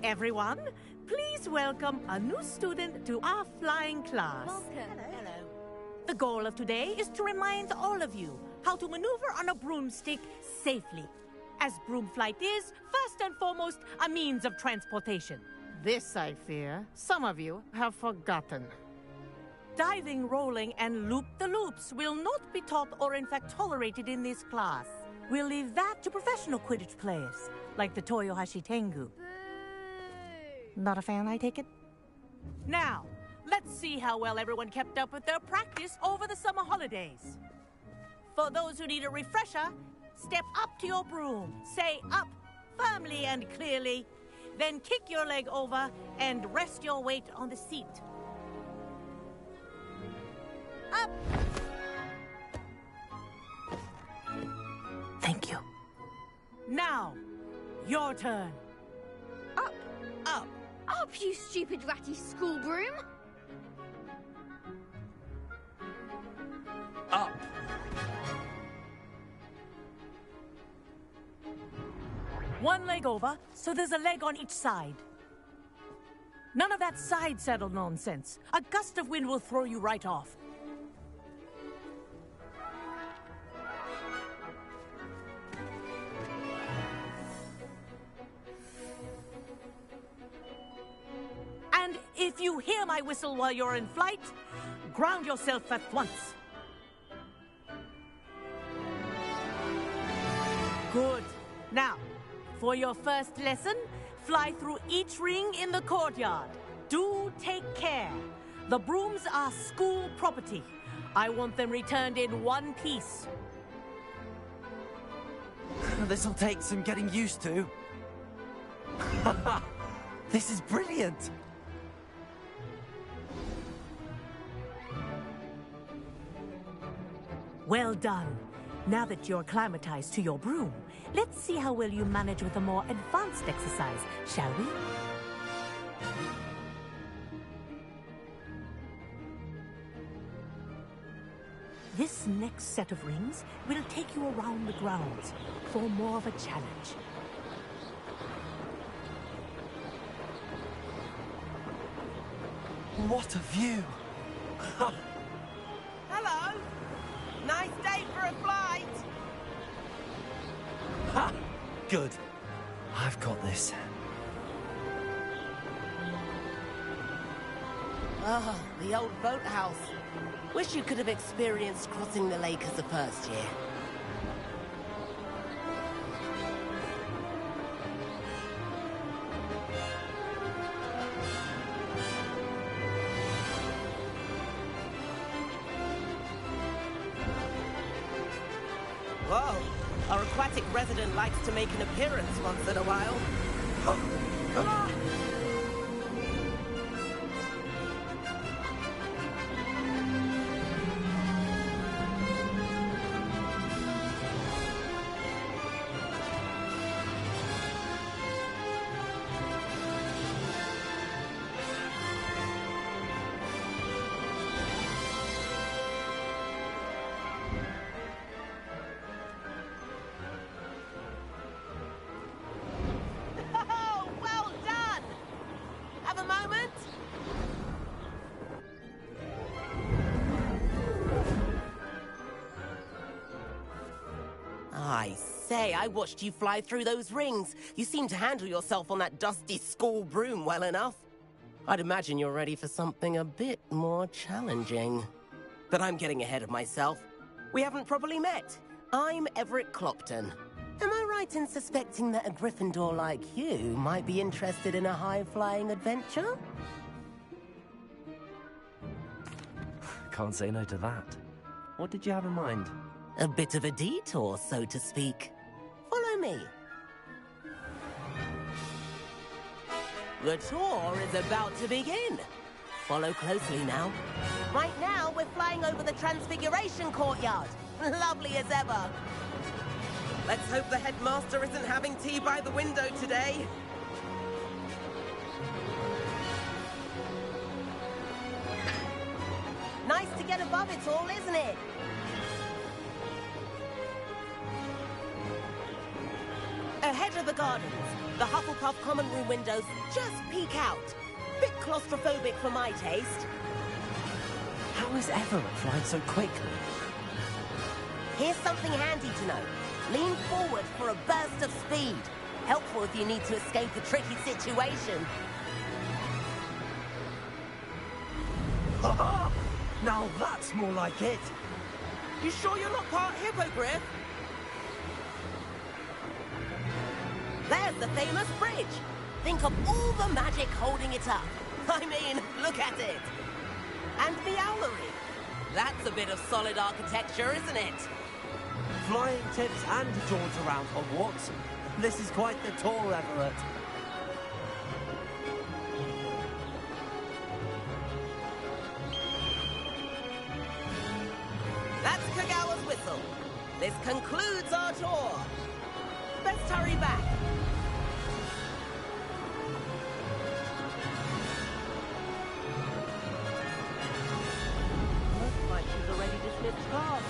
Everyone, please welcome a new student to our flying class. Welcome. Hello. The goal of today is to remind all of you how to maneuver on a broomstick safely, as broom flight is, first and foremost, a means of transportation. This, I fear, some of you have forgotten. Diving, rolling, and loop-the-loops will not be taught or in fact tolerated in this class. We'll leave that to professional Quidditch players, like the Toyohashi Tengu. Not a fan, I take it? Now, let's see how well everyone kept up with their practice over the summer holidays. For those who need a refresher, step up to your broom, say up firmly and clearly, then kick your leg over and rest your weight on the seat. Up! Thank you. Now, your turn. Up. Up. Up, you stupid ratty school broom. Up. One leg over, so there's a leg on each side. None of that side saddle nonsense. A gust of wind will throw you right off. And if you hear my whistle while you're in flight, ground yourself at once. Good. Now, for your first lesson, fly through each ring in the courtyard. Do take care. The brooms are school property. I want them returned in one piece. This'll take some getting used to. This is brilliant. Well done. Now that you're acclimatized to your broom, let's see how well you manage with a more advanced exercise, shall we? This next set of rings will take you around the grounds for more of a challenge. What a view! Hello! Nice day for a flight! Ha! Good. I've got this. Oh, the old boathouse. Wish you could have experienced crossing the lake as a first year. Whoa! Our aquatic resident likes to make an appearance once in a while. Ah! I say, I watched you fly through those rings. You seem to handle yourself on that dusty school broom well enough. I'd imagine you're ready for something a bit more challenging. But I'm getting ahead of myself. We haven't properly met. I'm Everett Clopton. Am I right in suspecting that a Gryffindor like you might be interested in a high-flying adventure? Can't say no to that. What did you have in mind? A bit of a detour, so to speak. Follow me. The tour is about to begin. Follow closely now. Right now, we're flying over the Transfiguration Courtyard. Lovely as ever. Let's hope the headmaster isn't having tea by the window today. Nice to get above it all, isn't it? Ahead of the gardens, the Hufflepuff common room windows just peek out. Bit claustrophobic for my taste. How is Everett flying so quickly? Here's something handy to know. Lean forward for a burst of speed. Helpful if you need to escape a tricky situation. Ha-ha! Now that's more like it. You sure you're not part Hippogriff? There's the famous bridge. Think of all the magic holding it up. I mean, look at it. And the owlery. That's a bit of solid architecture, isn't it? Flying tips and a jaunt around Hogwarts. This is quite the tour, Everett. That's Kagawa's whistle. This concludes our tour. Let's hurry back. Looks like she's already dismissed class.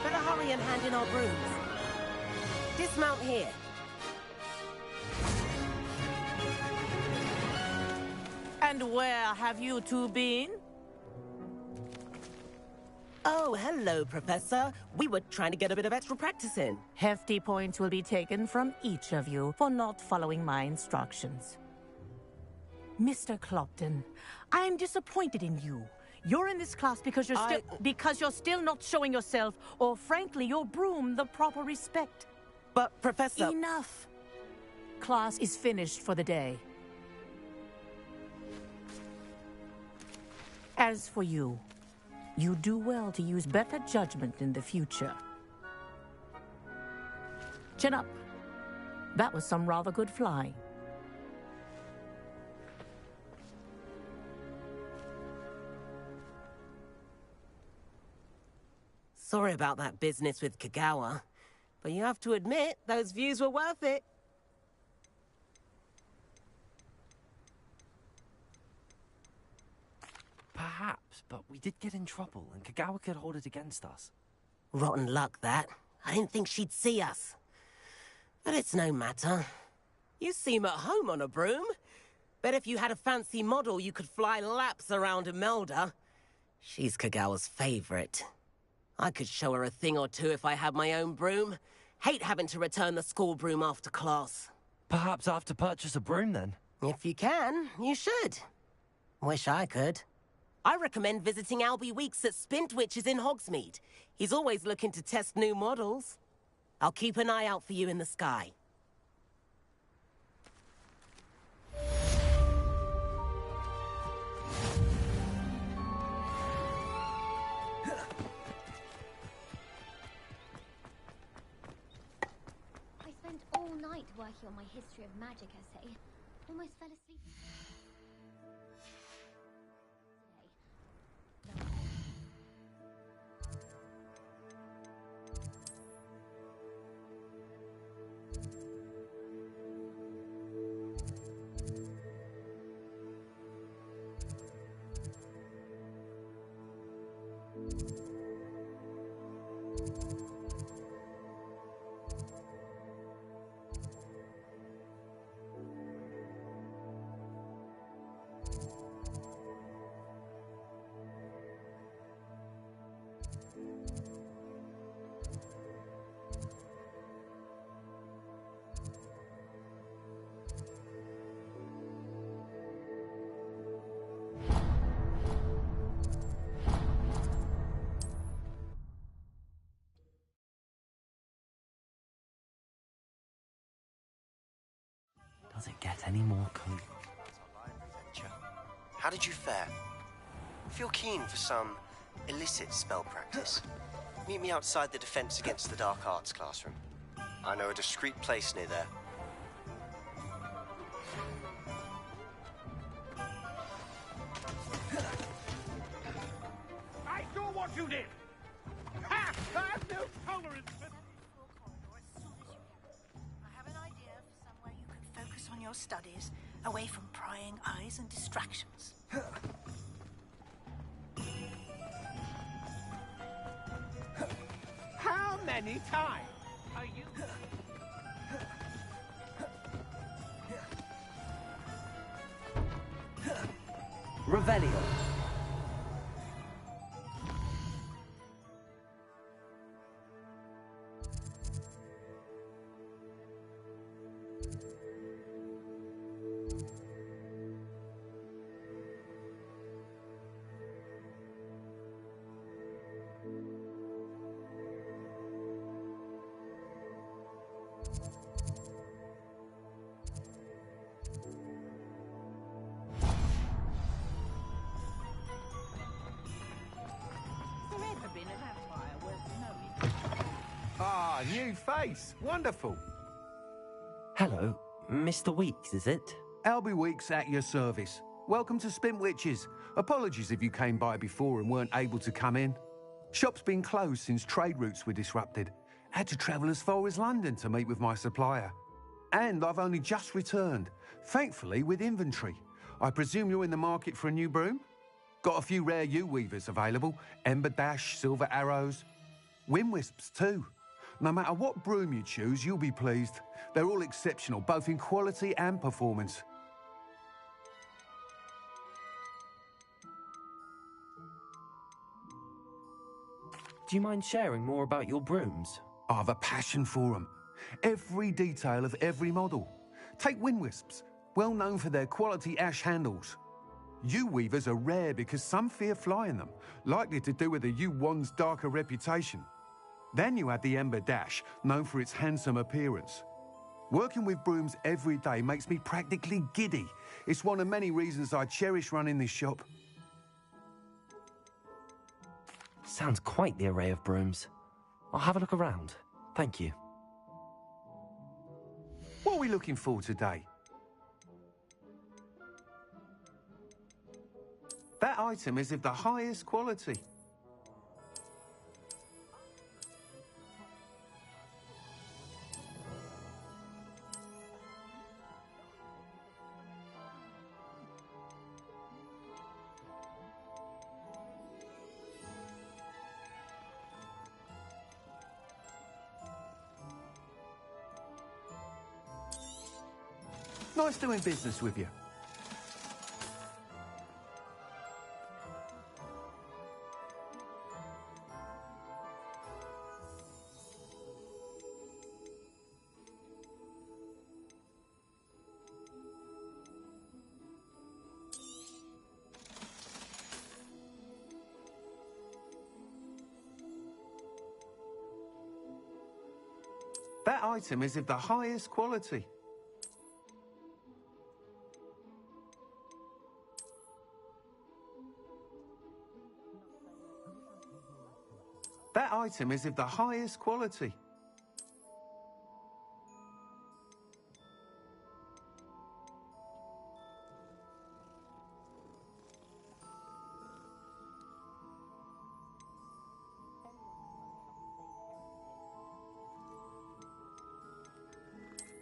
Better hurry and hand in our brooms. Dismount here. And where have you two been? Oh, hello, Professor. We were trying to get a bit of extra practice in. Hefty points will be taken from each of you for not following my instructions. Mr. Clopton, I'm disappointed in you. You're in this class because you're still not showing yourself, or frankly, your broom the proper respect. But, Professor... Enough. Class is finished for the day. As for you, you do well to use better judgment in the future. Chin up. That was some rather good flying. Sorry about that business with Kagawa, but you have to admit, those views were worth it. Perhaps, but we did get in trouble, and Kagawa could hold it against us. Rotten luck, that. I didn't think she'd see us. But it's no matter. You seem at home on a broom. Bet if you had a fancy model, you could fly laps around Imelda. She's Kagawa's favorite. I could show her a thing or two if I had my own broom. Hate having to return the school broom after class. Perhaps I have to purchase a broom, then? If you can, you should. Wish I could. I recommend visiting Albie Weeks at Spintwitches in Hogsmeade. He's always looking to test new models. I'll keep an eye out for you in the sky. I spent all night working on my history of magic essay. Almost fell asleep. Does it get any more cool? How did you fare? If you're keen for some illicit spell practice, meet me outside the Defense Against the Dark Arts classroom. I know a discreet place near there. I saw what you did! Ha! I have no tolerance for... I have an idea for somewhere you can focus on your studies, away from prying eyes and distractions. How many times are you... Revelio. Ah, new face. Wonderful. Hello, Mr. Weeks, is it? Albie Weeks at your service. Welcome to Spintwitches. Apologies if you came by before and weren't able to come in. Shop's been closed since trade routes were disrupted. Had to travel as far as London to meet with my supplier. And I've only just returned, thankfully with inventory. I presume you're in the market for a new broom? Got a few rare yew-weavers available. Ember Dash, Silver Arrows. Wind Wisps too. No matter what broom you choose, you'll be pleased. They're all exceptional, both in quality and performance. Do you mind sharing more about your brooms? I have a passion for them. Every detail of every model. Take Wind Wisps, well known for their quality ash handles. Yew-weavers are rare because some fear flying them, likely to do with the yew wand's darker reputation. Then you had the Ember Dash, known for its handsome appearance. Working with brooms every day makes me practically giddy. It's one of many reasons I cherish running this shop. Sounds quite the array of brooms. I'll have a look around. Thank you. What are we looking for today? That item is of the highest quality. Nice doing business with you. That item is of the highest quality. That item is of the highest quality.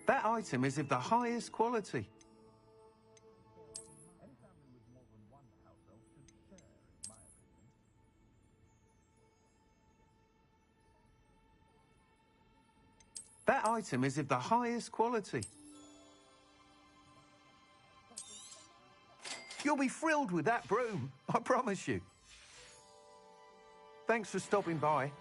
That item is of the highest quality. That item is of the highest quality. You'll be thrilled with that broom, I promise you. Thanks for stopping by.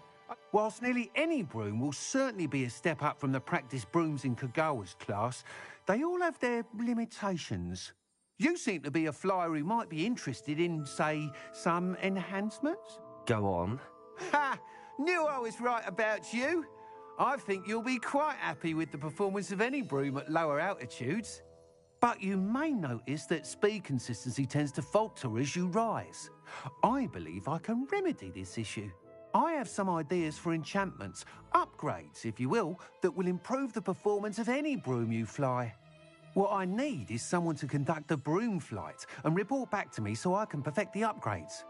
Whilst nearly any broom will certainly be a step up from the practice brooms in Kagawa's class, they all have their limitations. You seem to be a flyer who might be interested in, say, some enhancements? Go on. Ha! Knew I was right about you. I think you'll be quite happy with the performance of any broom at lower altitudes. But you may notice that speed consistency tends to falter as you rise. I believe I can remedy this issue. I have some ideas for enchantments, upgrades, if you will, that will improve the performance of any broom you fly. What I need is someone to conduct a broom flight and report back to me so I can perfect the upgrades.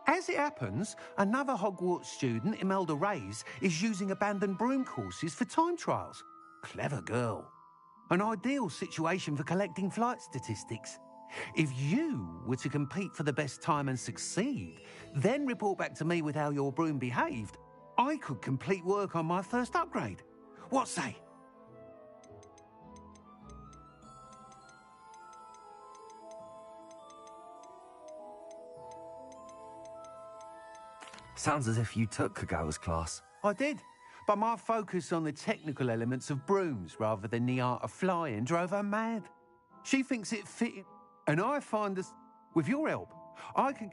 As it happens, another Hogwarts student, Imelda Reyes, is using abandoned broom courses for time trials. Clever girl. An ideal situation for collecting flight statistics. If you were to compete for the best time and succeed, then report back to me with how your broom behaved, I could complete work on my first upgrade. What say? Sounds as if you took Kagawa's class. I did, but my focus on the technical elements of brooms rather than the art of flying drove her mad. She thinks it fitted, and I find this, with your help, I can...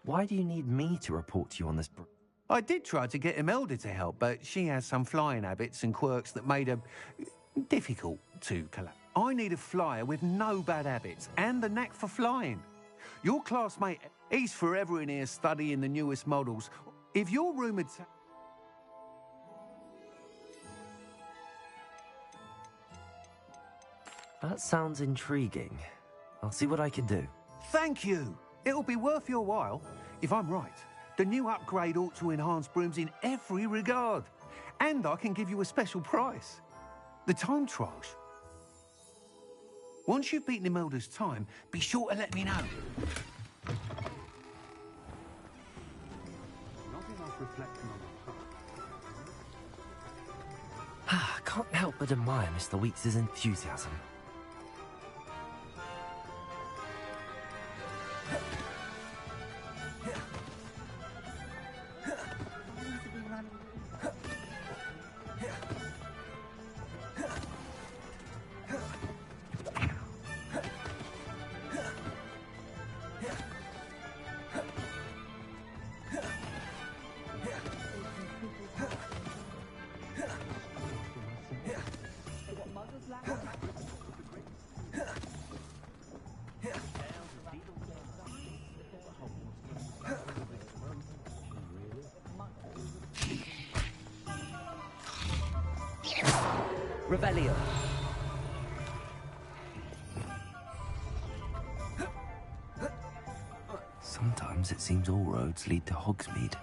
Why do you need me to report to you on this broom? I did try to get Imelda to help, but she has some flying habits and quirks that made her difficult to collect. I need a flyer with no bad habits and the knack for flying. Your classmate, he's forever in here studying the newest models. If you're rumoured to... That sounds intriguing. I'll see what I can do. Thank you. It'll be worth your while. If I'm right, the new upgrade ought to enhance brooms in every regard. And I can give you a special price. The time trials. Once you've beaten Imelda's time, be sure to let me know. I can't help but admire Mr. Weeks' enthusiasm. Revelio. Sometimes it seems all roads lead to Hogsmeade.